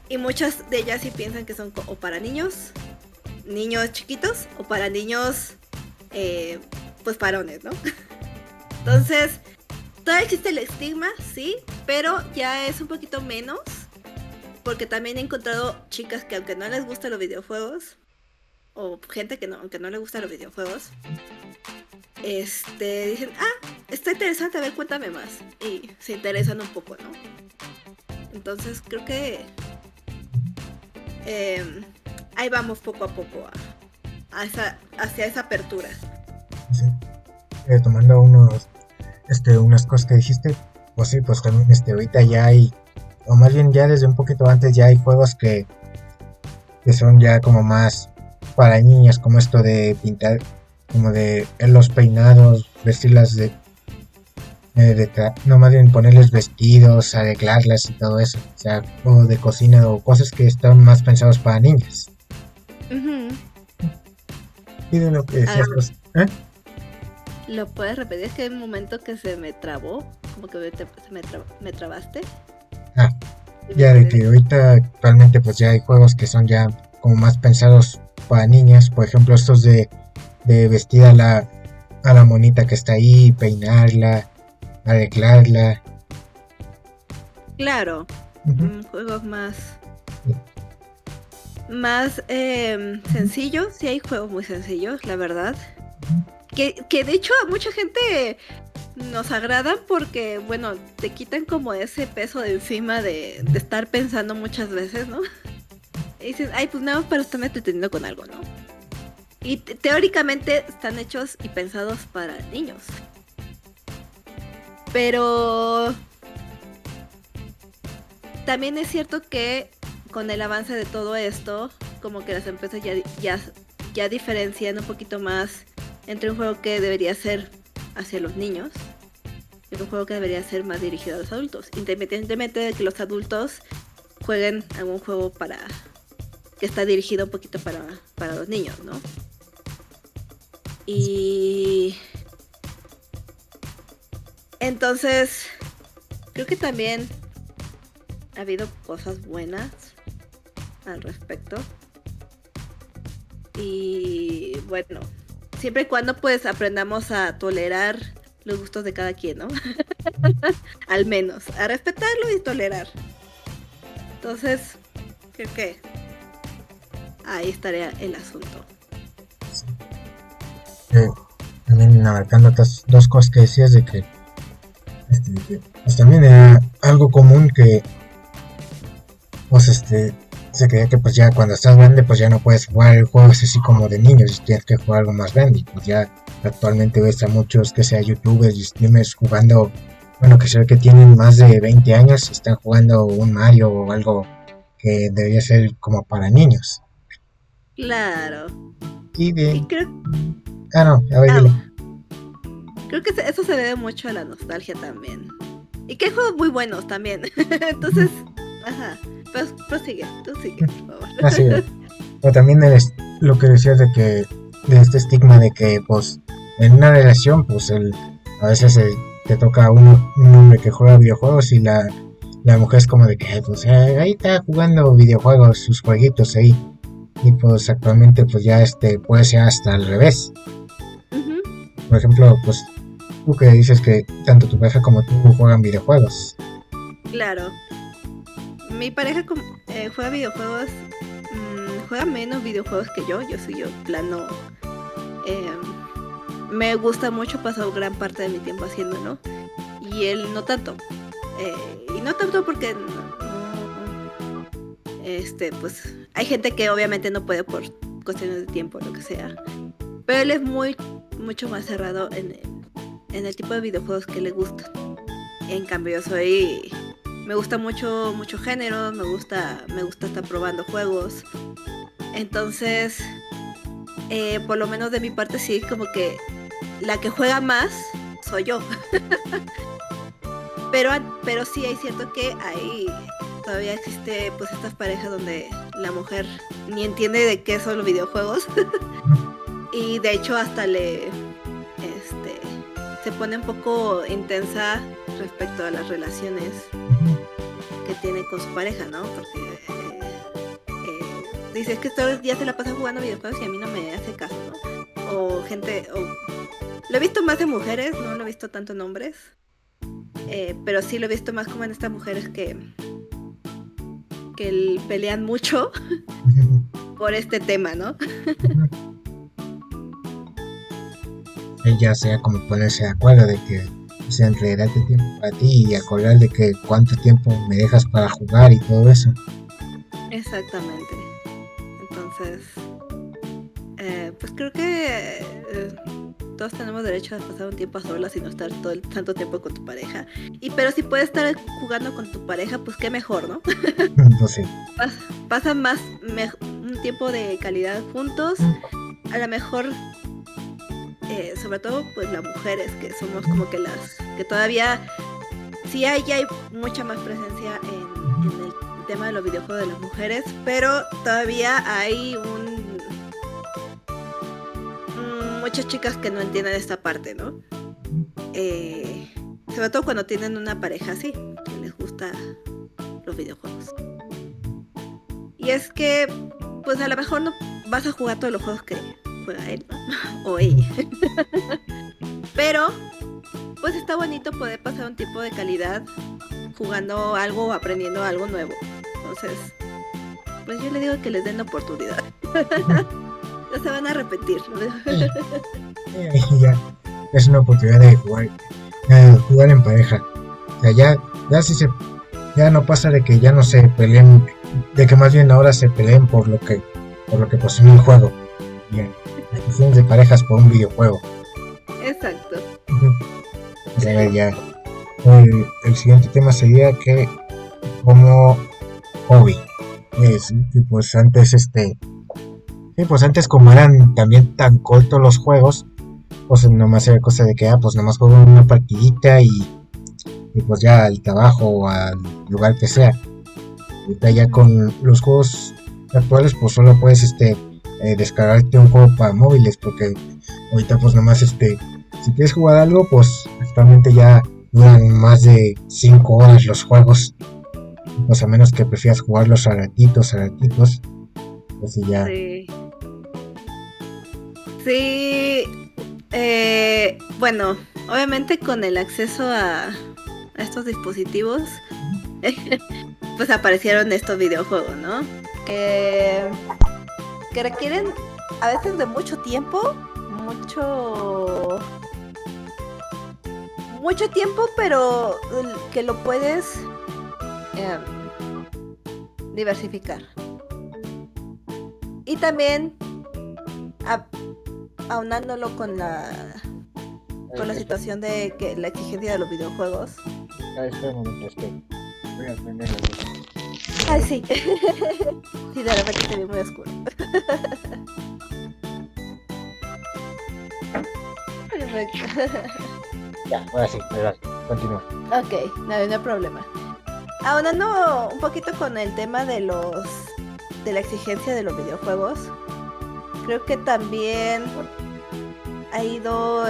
Y muchas de ellas sí piensan que son o para niños chiquitos, o para niños, pues varones, ¿no? Entonces, todavía existe el estigma, sí, pero ya es un poquito menos, porque también he encontrado chicas que aunque no les gustan los videojuegos, o gente que no, aunque no les gustan los videojuegos, dicen, está interesante, a ver, cuéntame más, y se interesan un poco, ¿no? Entonces creo que ahí vamos poco a poco hacia esa apertura. Sí. Tomando unas cosas que dijiste, pues sí, pues también ahorita ya hay, o más bien ya desde un poquito antes ya hay juegos que son ya como más para niñas, como esto de pintar, como de los peinados, vestirlas no, más bien ponerles vestidos, arreglarlas y todo eso, o sea, o de cocina o cosas que están más pensados para niñas. Uh-huh. Y de lo que decías, pues, ¿Lo puedes repetir? Es que hay un momento que se me trabó, como que me trabaste. Ya de que ahorita actualmente pues ya hay juegos que son ya como más pensados para niñas, por ejemplo estos de vestir a la monita que está ahí, peinarla, arreglarla. Claro, juegos más sencillos, sí hay juegos muy sencillos, la verdad. Que de hecho a mucha gente nos agradan porque, bueno, te quitan como ese peso de encima de estar pensando muchas veces, ¿no? Y dices, ay, pues nada más para estarme entreteniendo con algo, ¿no? Y teóricamente están hechos y pensados para niños. Pero también es cierto que con el avance de todo esto, como que las empresas ya diferencian un poquito más entre un juego que debería ser hacia los niños y un juego que debería ser más dirigido a los adultos, independientemente de que los adultos jueguen algún juego que está dirigido un poquito para los niños, ¿no? Y entonces creo que también ha habido cosas buenas al respecto. Y bueno, siempre y cuando pues aprendamos a tolerar los gustos de cada quien, ¿no? Al menos, a respetarlo y tolerar. Entonces, creo que ahí estaría el asunto. Sí. También abarcando estas dos cosas que decías de que pues también era algo común que pues se creía que pues ya cuando estás grande pues ya no puedes jugar juegos así como de niños, tienes que jugar algo más grande. Pues ya actualmente ves a muchos que sea youtubers y streamers jugando, bueno, que se ve que tienen más de 20 años y están jugando un Mario o algo que debería ser como para niños. Claro. Y creo... no, a ver, dile. Creo que eso se debe mucho a la nostalgia también. Y que hay juegos muy buenos también. Entonces, ajá. Pues prosigue, tú sigue, por favor. Así es. O también lo que decías de que de este estigma de que pues en una relación pues a veces te toca un hombre que juega videojuegos y la mujer es como de que pues ahí está jugando videojuegos, sus jueguitos ahí. Y pues actualmente pues ya puede ser hasta al revés. Uh-huh. Por ejemplo, pues tú que dices que tanto tu pareja como tú juegan videojuegos. Claro. Mi pareja juega videojuegos, juega menos videojuegos que yo soy plano. Me gusta mucho, pasar gran parte de mi tiempo haciéndolo, y él no tanto. Y no tanto porque pues hay gente que obviamente no puede por cuestiones de tiempo, lo que sea. Pero él es mucho más cerrado en el tipo de videojuegos que le gustan. En cambio yo me gusta mucho género, me gusta estar probando juegos. Entonces, por lo menos de mi parte sí, como que la que juega más soy yo. pero sí es cierto que ahí todavía existe pues estas parejas donde la mujer ni entiende de qué son los videojuegos. Y de hecho hasta se pone un poco intensa respecto a las relaciones que tiene con su pareja, ¿no? Porque dice, es que todo el día se la pasa jugando videojuegos y a mí no me hace caso, ¿no? O gente, lo he visto más de mujeres, no lo he visto tanto en hombres, pero sí lo he visto más como en estas mujeres que pelean mucho por este tema, ¿no? Ya sea como ponerse de acuerdo de que, o sea, entregarte tiempo para ti y acordar de que cuánto tiempo me dejas para jugar y todo eso. Exactamente. Entonces, pues creo que todos tenemos derecho a pasar un tiempo a solas y no estar tanto tiempo con tu pareja. Pero si puedes estar jugando con tu pareja, pues qué mejor, ¿no? Pues sí. Pasan más un tiempo de calidad juntos. A lo mejor, sobre todo, pues las mujeres, que somos como que las que todavía, sí hay mucha más presencia en el tema de los videojuegos de las mujeres, pero todavía hay muchas chicas que no entienden esta parte, ¿no? Sobre todo cuando tienen una pareja así, que les gusta los videojuegos. Y es que, pues a lo mejor no vas a jugar todos los juegos que juega él, ¿no? O ella. Pero, pues está bonito poder pasar un tiempo de calidad jugando algo o aprendiendo algo nuevo. Entonces, pues yo le digo que les den la oportunidad. No se van a arrepentir, ¿no? Ya es una oportunidad de jugar en pareja. O sea, ya no pasa de que ya no se peleen, de que más bien ahora se peleen por lo que pasó en el juego. Bien, discusiones de parejas por un videojuego. Exacto. A ver, ya. El siguiente tema sería que como hobby. Pues antes como eran también tan cortos los juegos, pues nomás era cosa de que pues nomás juego una partidita y pues ya al trabajo o al lugar que sea. Ahorita ya con los juegos actuales pues solo puedes descargarte un juego para móviles, porque ahorita pues nomás si quieres jugar algo pues actualmente ya duran más de 5 horas los juegos, pues a menos que prefieras jugarlos a ratitos, pues ya. Sí, bueno, obviamente con el acceso a estos dispositivos, pues aparecieron estos videojuegos, ¿no? Que requieren a veces de mucho tiempo, mucho tiempo, pero que lo puedes diversificar. Y también aunándolo con la situación de que la exigencia de los videojuegos. Espera un momento, voy a prender la luz. Ay, sí. Sí, de repente se ve muy oscuro. Ya, ahora sí, continúa. Ok, no hay problema. Aunando un poquito con el tema de la exigencia de los videojuegos, creo que también ha ido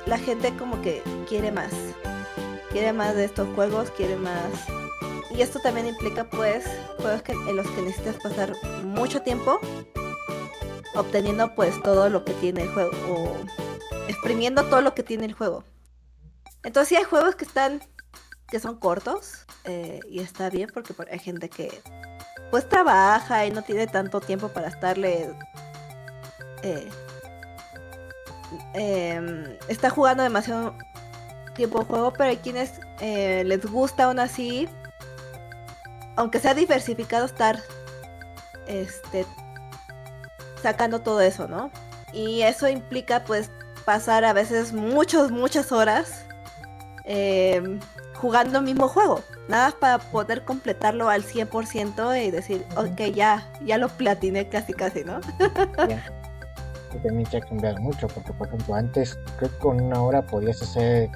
la gente como que quiere más de estos juegos, quiere más, y esto también implica pues juegos en los que necesitas pasar mucho tiempo obteniendo pues todo lo que tiene el juego, o exprimiendo todo lo que tiene el juego. Entonces sí hay juegos que son cortos, y está bien porque hay gente que pues trabaja y no tiene tanto tiempo para estarle está jugando demasiado tiempo el juego, pero hay quienes les gusta aún así, aunque sea diversificado, estar sacando todo eso, ¿no? Y eso implica pues pasar a veces muchas horas jugando el mismo juego, nada más para poder completarlo al 100% y decir, ok, ya lo platiné casi, ¿no? Yeah. Y también se ha cambiado mucho, porque por ejemplo antes creo que con una hora podías hacer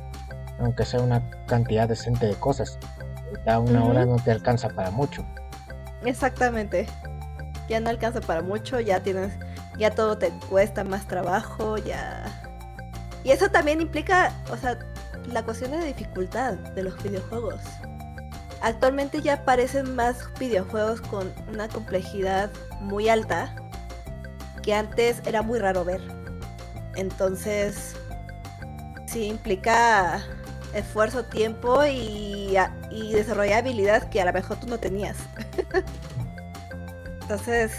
aunque sea una cantidad decente de cosas. Ya una hora no te alcanza para mucho. Exactamente, ya no alcanza para mucho, ya todo te cuesta más trabajo, ya. Y eso también implica, o sea, la cuestión de dificultad de los videojuegos. actualmente ya aparecen más videojuegos con una complejidad muy alta que antes era muy raro ver. Entonces, sí implica esfuerzo, tiempo y desarrollar habilidades que a lo mejor tú no tenías. Entonces,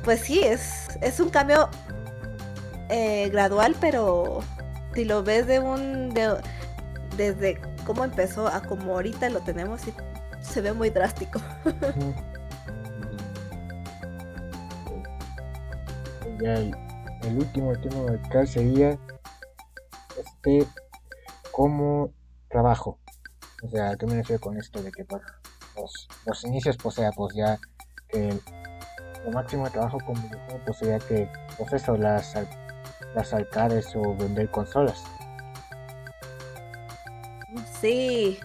pues sí, es un cambio gradual, pero si lo ves desde cómo empezó a como ahorita lo tenemos, sí, se ve muy drástico. Ya el último tema acá sería como trabajo. O sea, ¿qué me refiero con esto? De que pues, los inicios, pues sea, pues ya que lo máximo de trabajo con videojuegos pues sería que, pues eso, las arcades o vender consolas. Sí.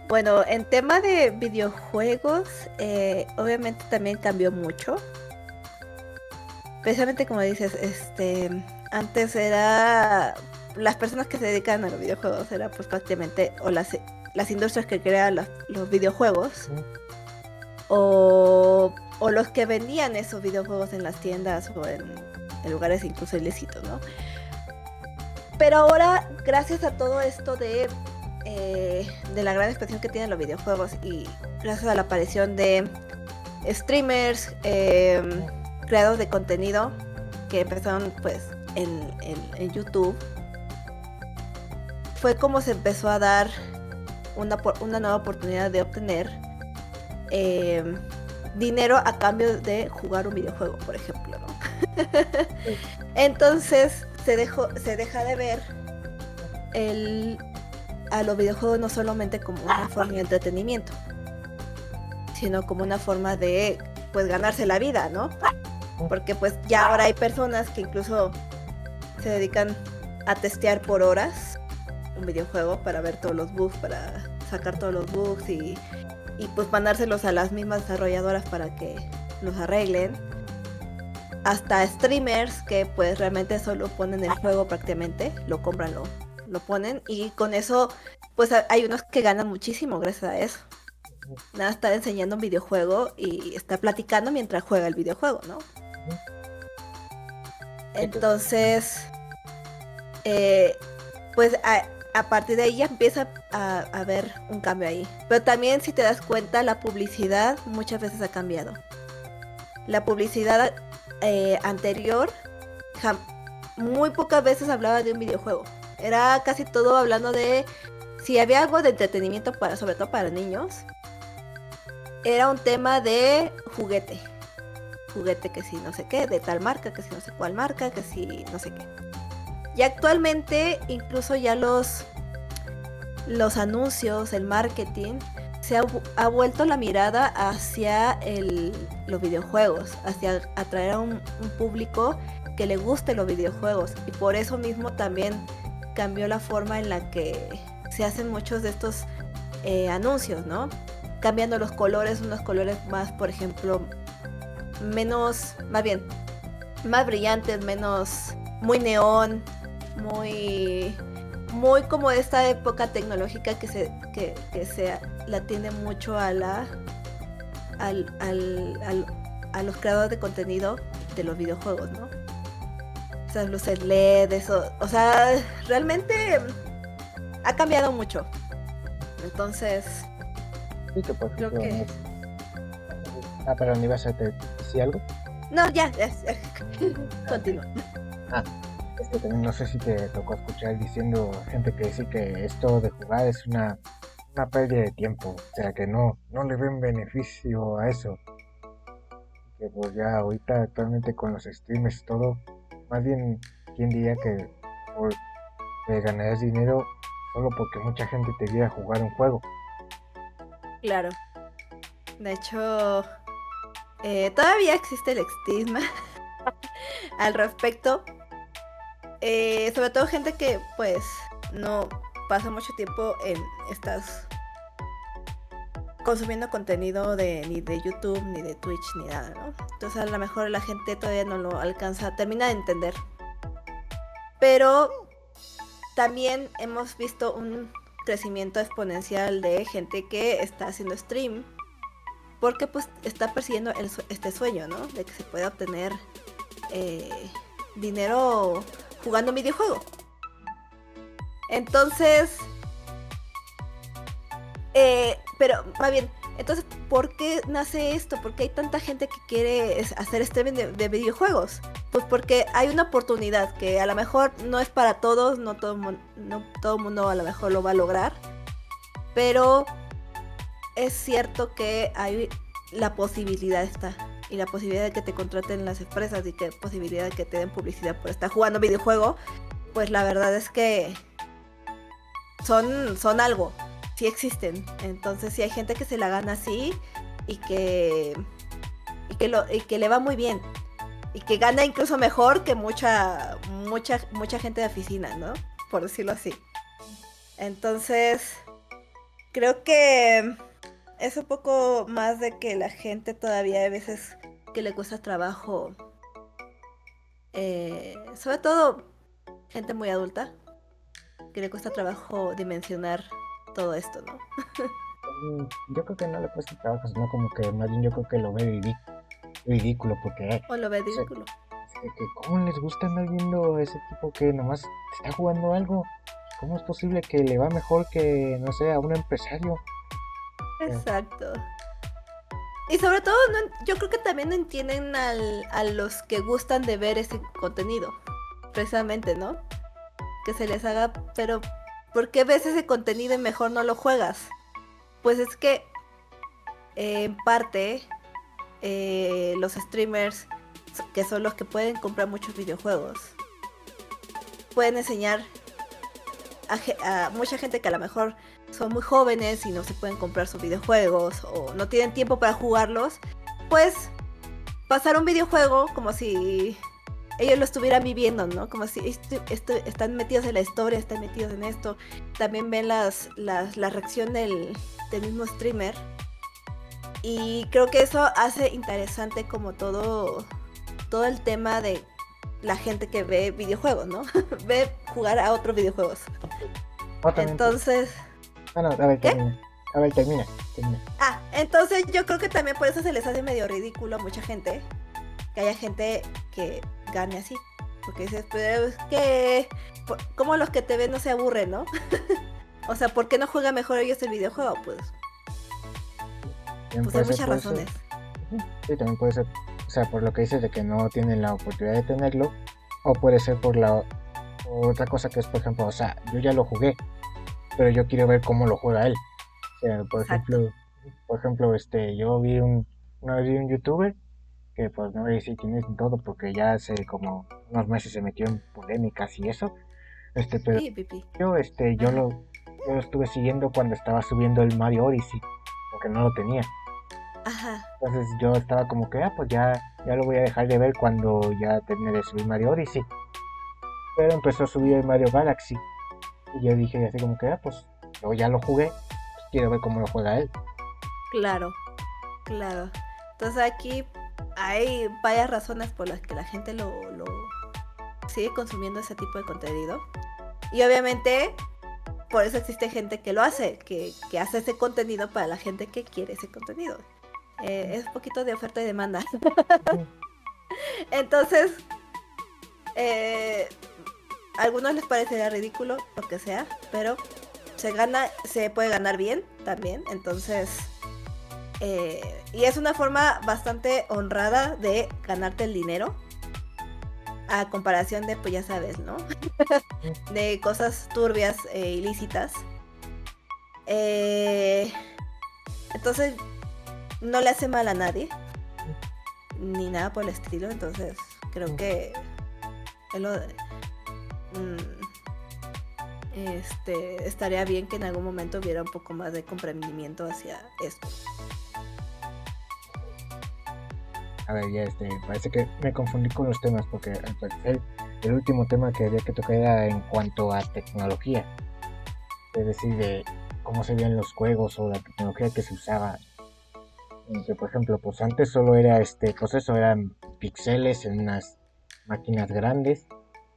Bueno, en tema de videojuegos, obviamente también cambió mucho. Precisamente como dices, antes era las personas que se dedican a los videojuegos era pues prácticamente o las industrias que crean los videojuegos o los que vendían esos videojuegos en las tiendas o en lugares incluso ilícitos, ¿no? Pero ahora, gracias a todo esto de la gran expansión que tienen los videojuegos y gracias a la aparición de streamers, creadores de contenido que empezaron pues en YouTube, fue como se empezó a dar una nueva oportunidad de obtener dinero a cambio de jugar un videojuego, por ejemplo, ¿no? Entonces se deja de ver a los videojuegos no solamente como una forma de entretenimiento, sino como una forma de pues ganarse la vida, ¿no? Porque pues ya ahora hay personas que incluso se dedican a testear por horas un videojuego para ver todos los bugs, para sacar todos los bugs y pues mandárselos a las mismas desarrolladoras para que los arreglen. Hasta streamers que pues realmente solo ponen el juego prácticamente, lo compran, lo ponen y con eso pues hay unos que ganan muchísimo gracias a eso. Nada, estar enseñando un videojuego y está platicando mientras juega el videojuego, ¿no? Entonces, pues a partir de ahí ya empieza a haber un cambio ahí. Pero también si te das cuenta, la publicidad muchas veces ha cambiado. La publicidad anterior muy pocas veces hablaba de un videojuego. Era casi todo hablando de si había algo de entretenimiento sobre todo para niños. Era un tema de juguete que si no sé qué, de tal marca, que si no sé cuál marca, que si no sé qué. Y actualmente incluso ya los anuncios, el marketing, se ha vuelto la mirada hacia los videojuegos, hacia atraer a un público que le guste los videojuegos. Y por eso mismo también cambió la forma en la que se hacen muchos de estos anuncios, ¿no? Cambiando los colores, unos colores más, por ejemplo, más brillantes, muy neón, muy como esta época tecnológica que se la tiene mucho a los creadores de contenido de los videojuegos, ¿no? Esas luces LED, eso, o sea, realmente ha cambiado mucho. Entonces, Sí, que por creo ejemplo, que... perdón, ¿ibas a decir algo? No, ya. Continúa. Es que también no sé si te tocó escuchar diciendo gente que dice que esto de jugar es una pérdida de tiempo, o sea que no le ven beneficio a eso, que pues ya ahorita actualmente con los streamers y todo, más bien quien diría que por, ganarías dinero solo porque mucha gente te viera jugar un juego. Claro. De hecho, todavía existe el estigma al respecto. Sobre todo gente que pues no pasa mucho tiempo en estas consumiendo contenido ni de YouTube, ni de Twitch, ni nada, ¿no? Entonces a lo mejor la gente todavía no lo alcanza, termina de entender. Pero también hemos visto un crecimiento exponencial de gente que está haciendo stream porque pues está persiguiendo este sueño, ¿no? De que se pueda obtener dinero jugando un videojuego. Entonces, pero más bien, entonces, ¿por qué nace esto? ¿Por qué hay tanta gente que quiere hacer streaming de videojuegos? Pues porque hay una oportunidad que a lo mejor no es para todos, no todo el mundo a lo mejor lo va a lograr, pero es cierto que hay la posibilidad está, y la posibilidad de que te contraten las empresas y que posibilidad de que te den publicidad por estar jugando videojuego, pues la verdad es que son algo, sí existen. Entonces sí hay gente que se la gana así y que le va muy bien y que gana incluso mejor que mucha gente de oficina, ¿no? Por decirlo así. Entonces creo que es un poco más de que la gente todavía hay veces que le cuesta trabajo, sobre todo gente muy adulta, que le cuesta trabajo dimensionar todo esto, ¿no? Yo creo que no le cuesta trabajo, sino como que más bien yo creo que lo ve ridículo, porque O lo ve ridículo. ¿cómo les gusta andar viendo ese tipo que nomás está jugando algo? ¿Cómo es posible que le va mejor que, no sé, a un empresario? Exacto. Y sobre todo, yo creo que también no entienden a los que gustan de ver ese contenido, precisamente, ¿no? Que se les haga, pero ¿por qué ves ese contenido y mejor no lo juegas? Pues es que, en parte, los streamers, que son los que pueden comprar muchos videojuegos, pueden enseñar a mucha gente que a lo mejor son muy jóvenes y no se pueden comprar sus videojuegos o no tienen tiempo para jugarlos, pues pasar un videojuego como si ellos lo estuvieran viviendo, ¿no? Como si están metidos en la historia, están metidos en esto. También ven la reacción del mismo streamer. Y creo que eso hace interesante como todo el tema de la gente que ve videojuegos, ¿no? Ve jugar a otros videojuegos. Entonces... Bueno, a ver, termina. A ver, termina. Entonces yo creo que también por eso se les hace medio ridículo a mucha gente que haya gente que gane así. Porque dices, pero es que... ¿Cómo los que te ven no se aburren, no? O sea, ¿por qué no juega mejor ellos el videojuego? Pues hay muchas razones. Sí, también puede ser, o sea, por lo que dices de que no tienen la oportunidad de tenerlo, o puede ser por otra cosa que es, por ejemplo, o sea, yo ya lo jugué, pero yo quiero ver cómo lo juega él. O sea, por ejemplo, yo una vez vi un youtuber que pues no voy a decir quién es ni todo porque ya hace como unos meses se metió en polémicas y eso, pero yo lo estuve siguiendo cuando estaba subiendo el Mario Odyssey, porque no lo tenía. Ajá. Entonces yo estaba como que, pues ya lo voy a dejar de ver cuando ya termine de subir Mario Odyssey. Pero empezó a subir el Mario Galaxy. Y yo dije así como que, pues yo ya lo jugué, pues quiero ver cómo lo juega él. Claro. Entonces aquí hay varias razones por las que la gente lo sigue consumiendo ese tipo de contenido. Y obviamente por eso existe gente que lo hace, que hace ese contenido para la gente que quiere ese contenido. Es un poquito de oferta y demanda. Entonces, a algunos les parecerá ridículo, lo que sea, pero se puede ganar bien también. Entonces, y es una forma bastante honrada de ganarte el dinero, a comparación de, pues ya sabes, ¿no? De cosas turbias e ilícitas. Entonces no le hace mal a nadie ni nada por el estilo. Entonces creo que estaría bien que en algún momento hubiera un poco más de comprendimiento hacia esto. A ver, ya parece que me confundí con los temas porque al parecer el último tema que había que tocar era en cuanto a tecnología, es decir, de cómo se veían los juegos o la tecnología que se usaba. Que por ejemplo, pues antes solo era proceso, eran píxeles en unas máquinas grandes,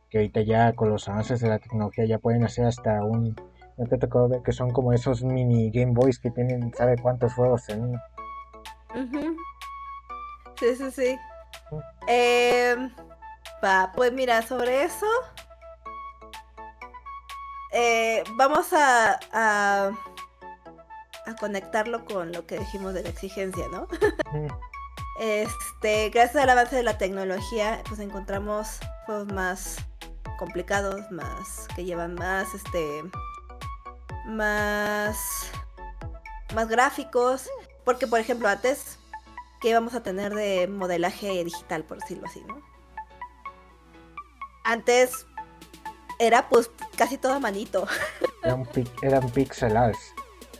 que ahorita ya con los avances de la tecnología ya pueden hacer hasta un ¿No te tocó ver que son como esos mini Game Boys que tienen, sabe cuántos juegos en uno? Ujú. Sí, sí, sí. Em, pues mira, sobre eso, vamos a conectarlo con lo que dijimos de la exigencia, ¿no? Ujú. Gracias al avance de la tecnología, pues encontramos juegos más complicados, más que llevan más, más gráficos, porque por ejemplo antes, ¿qué íbamos a tener de modelaje digital, por decirlo así, ¿no? Antes era pues casi todo a manito. Eran pixel arts.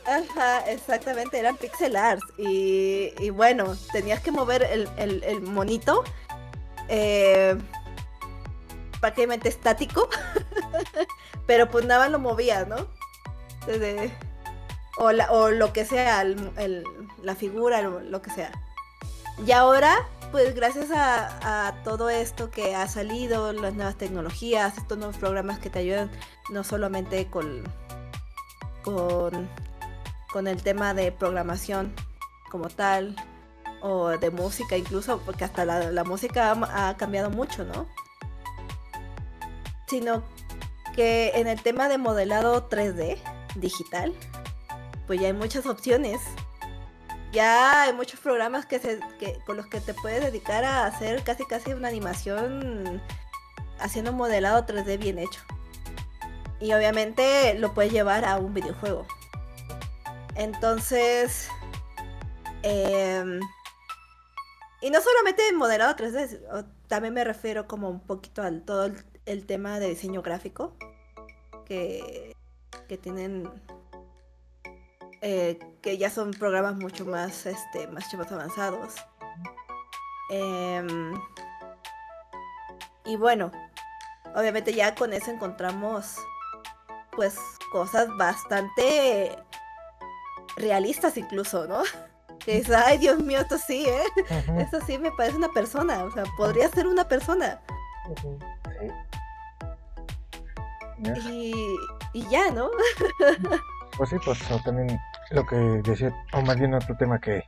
Ajá, exactamente, eran pixel arts. Y bueno, tenías que mover el monito prácticamente estático, pero pues nada lo movías, ¿no? Desde, o lo que sea, la figura, lo que sea. Y ahora, pues gracias a todo esto que ha salido, las nuevas tecnologías, estos nuevos programas que te ayudan no solamente con, con el tema de programación como tal, o de música incluso, porque hasta la música ha cambiado mucho, ¿no? Sino que en el tema de modelado 3D digital, pues ya hay muchas opciones. Ya hay muchos programas con los que te puedes dedicar a hacer casi una animación haciendo un modelado 3D bien hecho. Y obviamente lo puedes llevar a un videojuego. Entonces, y no solamente modelado 3D, también me refiero como un poquito al todo el tema de diseño gráfico que tienen, que ya son programas mucho más avanzados. Em, y bueno, obviamente ya con eso encontramos pues cosas bastante realistas incluso, ¿no? Que dices, ay Dios mío, esto sí, ¿eh? Ujú, Esto sí me parece una persona, o sea, podría ser una persona. ujú. Sí. Ya. Y, y ya, ¿no? Pues sí, pues o también lo que decía, o más bien otro tema que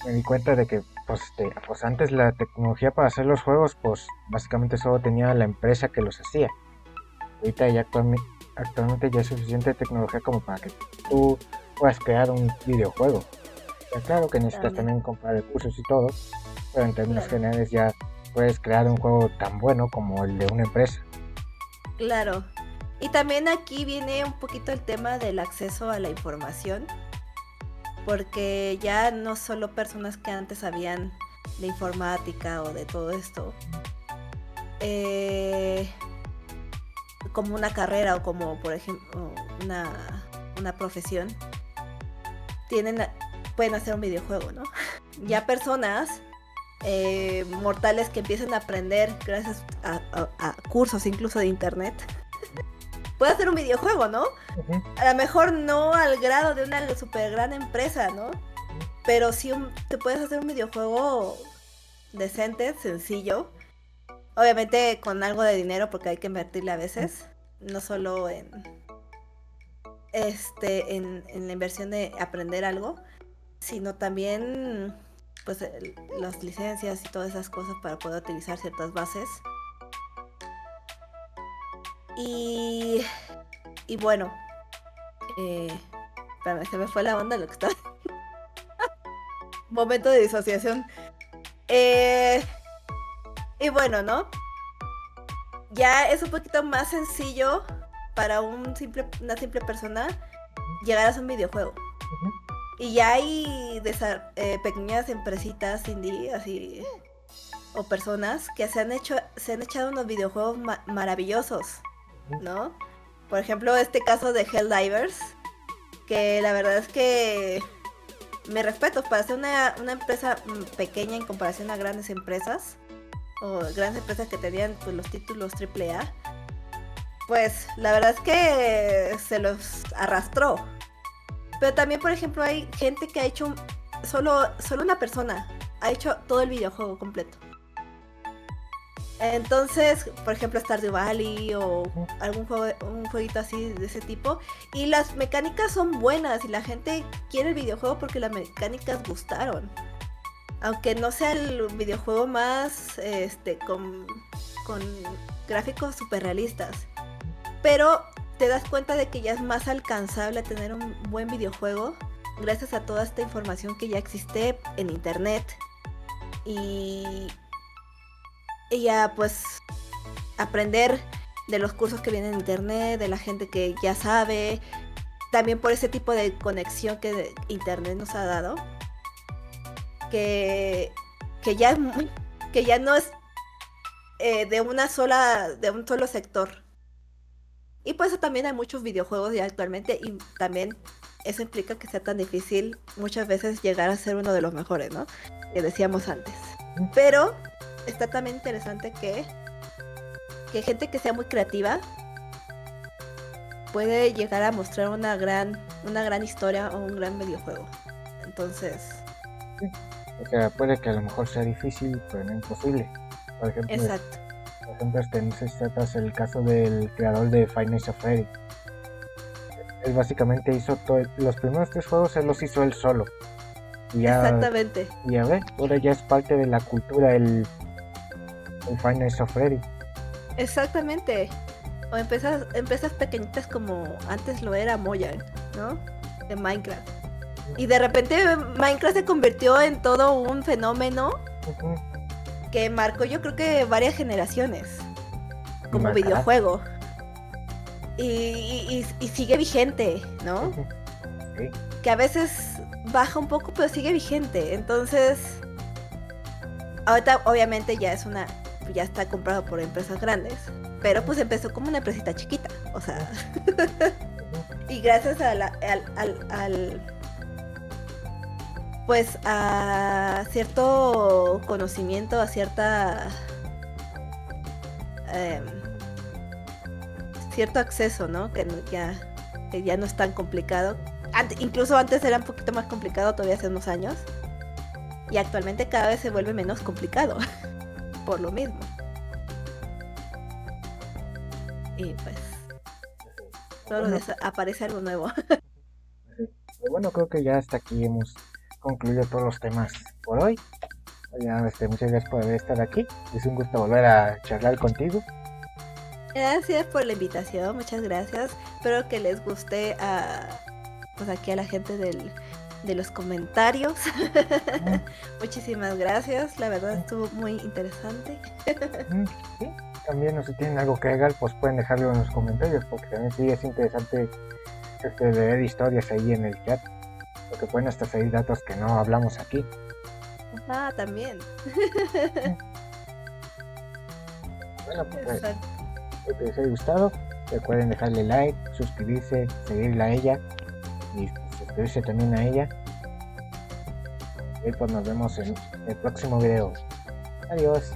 me di cuenta de que pues antes la tecnología para hacer los juegos pues básicamente solo tenía la empresa que los hacía. Ahorita ya actualmente ya es suficiente tecnología como para que tú puedas crear un videojuego. Ya claro que necesitas También, también comprar recursos y todo, pero en términos claro, generales ya puedes crear un juego tan bueno como el de una empresa. claro. Y también aquí viene un poquito el tema del acceso a la información, porque ya no solo personas que antes sabían de informática o de todo esto, eh, como una carrera o como por ejemplo una profesión, tienen, pueden hacer un videojuego, ¿no? Ya personas mortales que empiezan a aprender gracias a cursos incluso de internet, puede hacer un videojuego, ¿no? Ujú, A lo mejor no al grado de una super gran empresa, ¿no? Pero sí te puedes hacer un videojuego decente, sencillo. Obviamente con algo de dinero porque hay que invertirle a veces. No solo en la inversión de aprender algo, sino también pues las licencias y todas esas cosas para poder utilizar ciertas bases. Y, y bueno, eh, espérame, se me fue la onda lo que estaba. Momento de disociación. Eh, y bueno, ¿no? Ya es un poquito más sencillo para una simple persona llegar a ser un videojuego. ujú. Y ya hay pequeñas empresitas indie, así, o personas que se han echado unos videojuegos maravillosos, ¿no? Por ejemplo, este caso de Helldivers, que la verdad es que me respeto, para ser una empresa pequeña en comparación a grandes empresas, o grandes empresas que tenían pues, los títulos AAA, pues la verdad es que se los arrastró. Pero también, por ejemplo, hay gente que ha hecho solo una persona ha hecho todo el videojuego completo. Entonces, por ejemplo, Stardew Valley o algún juego, un jueguito así de ese tipo. Y las mecánicas son buenas y la gente quiere el videojuego porque las mecánicas gustaron. Aunque no sea el videojuego más con gráficos super realistas. Pero te das cuenta de que ya es más alcanzable tener un buen videojuego gracias a toda esta información que ya existe en internet. Y ya pues aprender de los cursos que vienen en internet, de la gente que ya sabe, también por ese tipo de conexión que internet nos ha dado, que ya no es de un solo sector. Y por eso también hay muchos videojuegos ya actualmente y también eso implica que sea tan difícil muchas veces llegar a ser uno de los mejores, ¿no? Que decíamos antes. Pero está también interesante que gente que sea muy creativa puede llegar a mostrar una gran historia o un gran videojuego. Entonces... O sea, puede que a lo mejor sea difícil, pero no imposible. Por ejemplo, exacto. No sé si tratas el caso del creador de Five Nights at Freddy. Él básicamente hizo los primeros 3 juegos, él los hizo él solo. Y ya, exactamente. Y a ver, ahora ya es parte de la cultura el Five Nights at Freddy. Exactamente. O empiezas pequeñitas como antes lo era Mojang, ¿no? De Minecraft. Y de repente Minecraft se convirtió en todo un fenómeno que marcó yo creo que varias generaciones como videojuego. Y sigue vigente, ¿no? Sí. Que a veces baja un poco, pero sigue vigente. Entonces, ahorita obviamente ya está comprado por empresas grandes. Pero pues empezó como una empresita chiquita. O sea. Y gracias pues a cierto conocimiento, a cierta cierto acceso, ¿no? Que ya no es tan complicado. Incluso antes era un poquito más complicado todavía hace unos años. Y actualmente cada vez se vuelve menos complicado. Por lo mismo. Y pues todos los días aparece algo nuevo. Bueno, creo que ya hasta aquí hemos concluido todos los temas por hoy. Ya, muchas gracias por estar aquí. Es un gusto volver a charlar contigo. Gracias por la invitación, muchas gracias. Espero que les guste pues aquí a la gente de los comentarios. Muchísimas gracias, la verdad estuvo muy interesante. Sí, también si tienen algo que agregar, pues pueden dejarlo en los comentarios, porque también sí es interesante leer historias ahí en el chat, porque pueden hasta salir datos que no hablamos aquí. Ah, también. Bueno, pues espero que les haya gustado. Recuerden dejarle like, suscribirse, seguirla a ella y suscribirse también a ella. Y pues nos vemos en el próximo video. Adiós.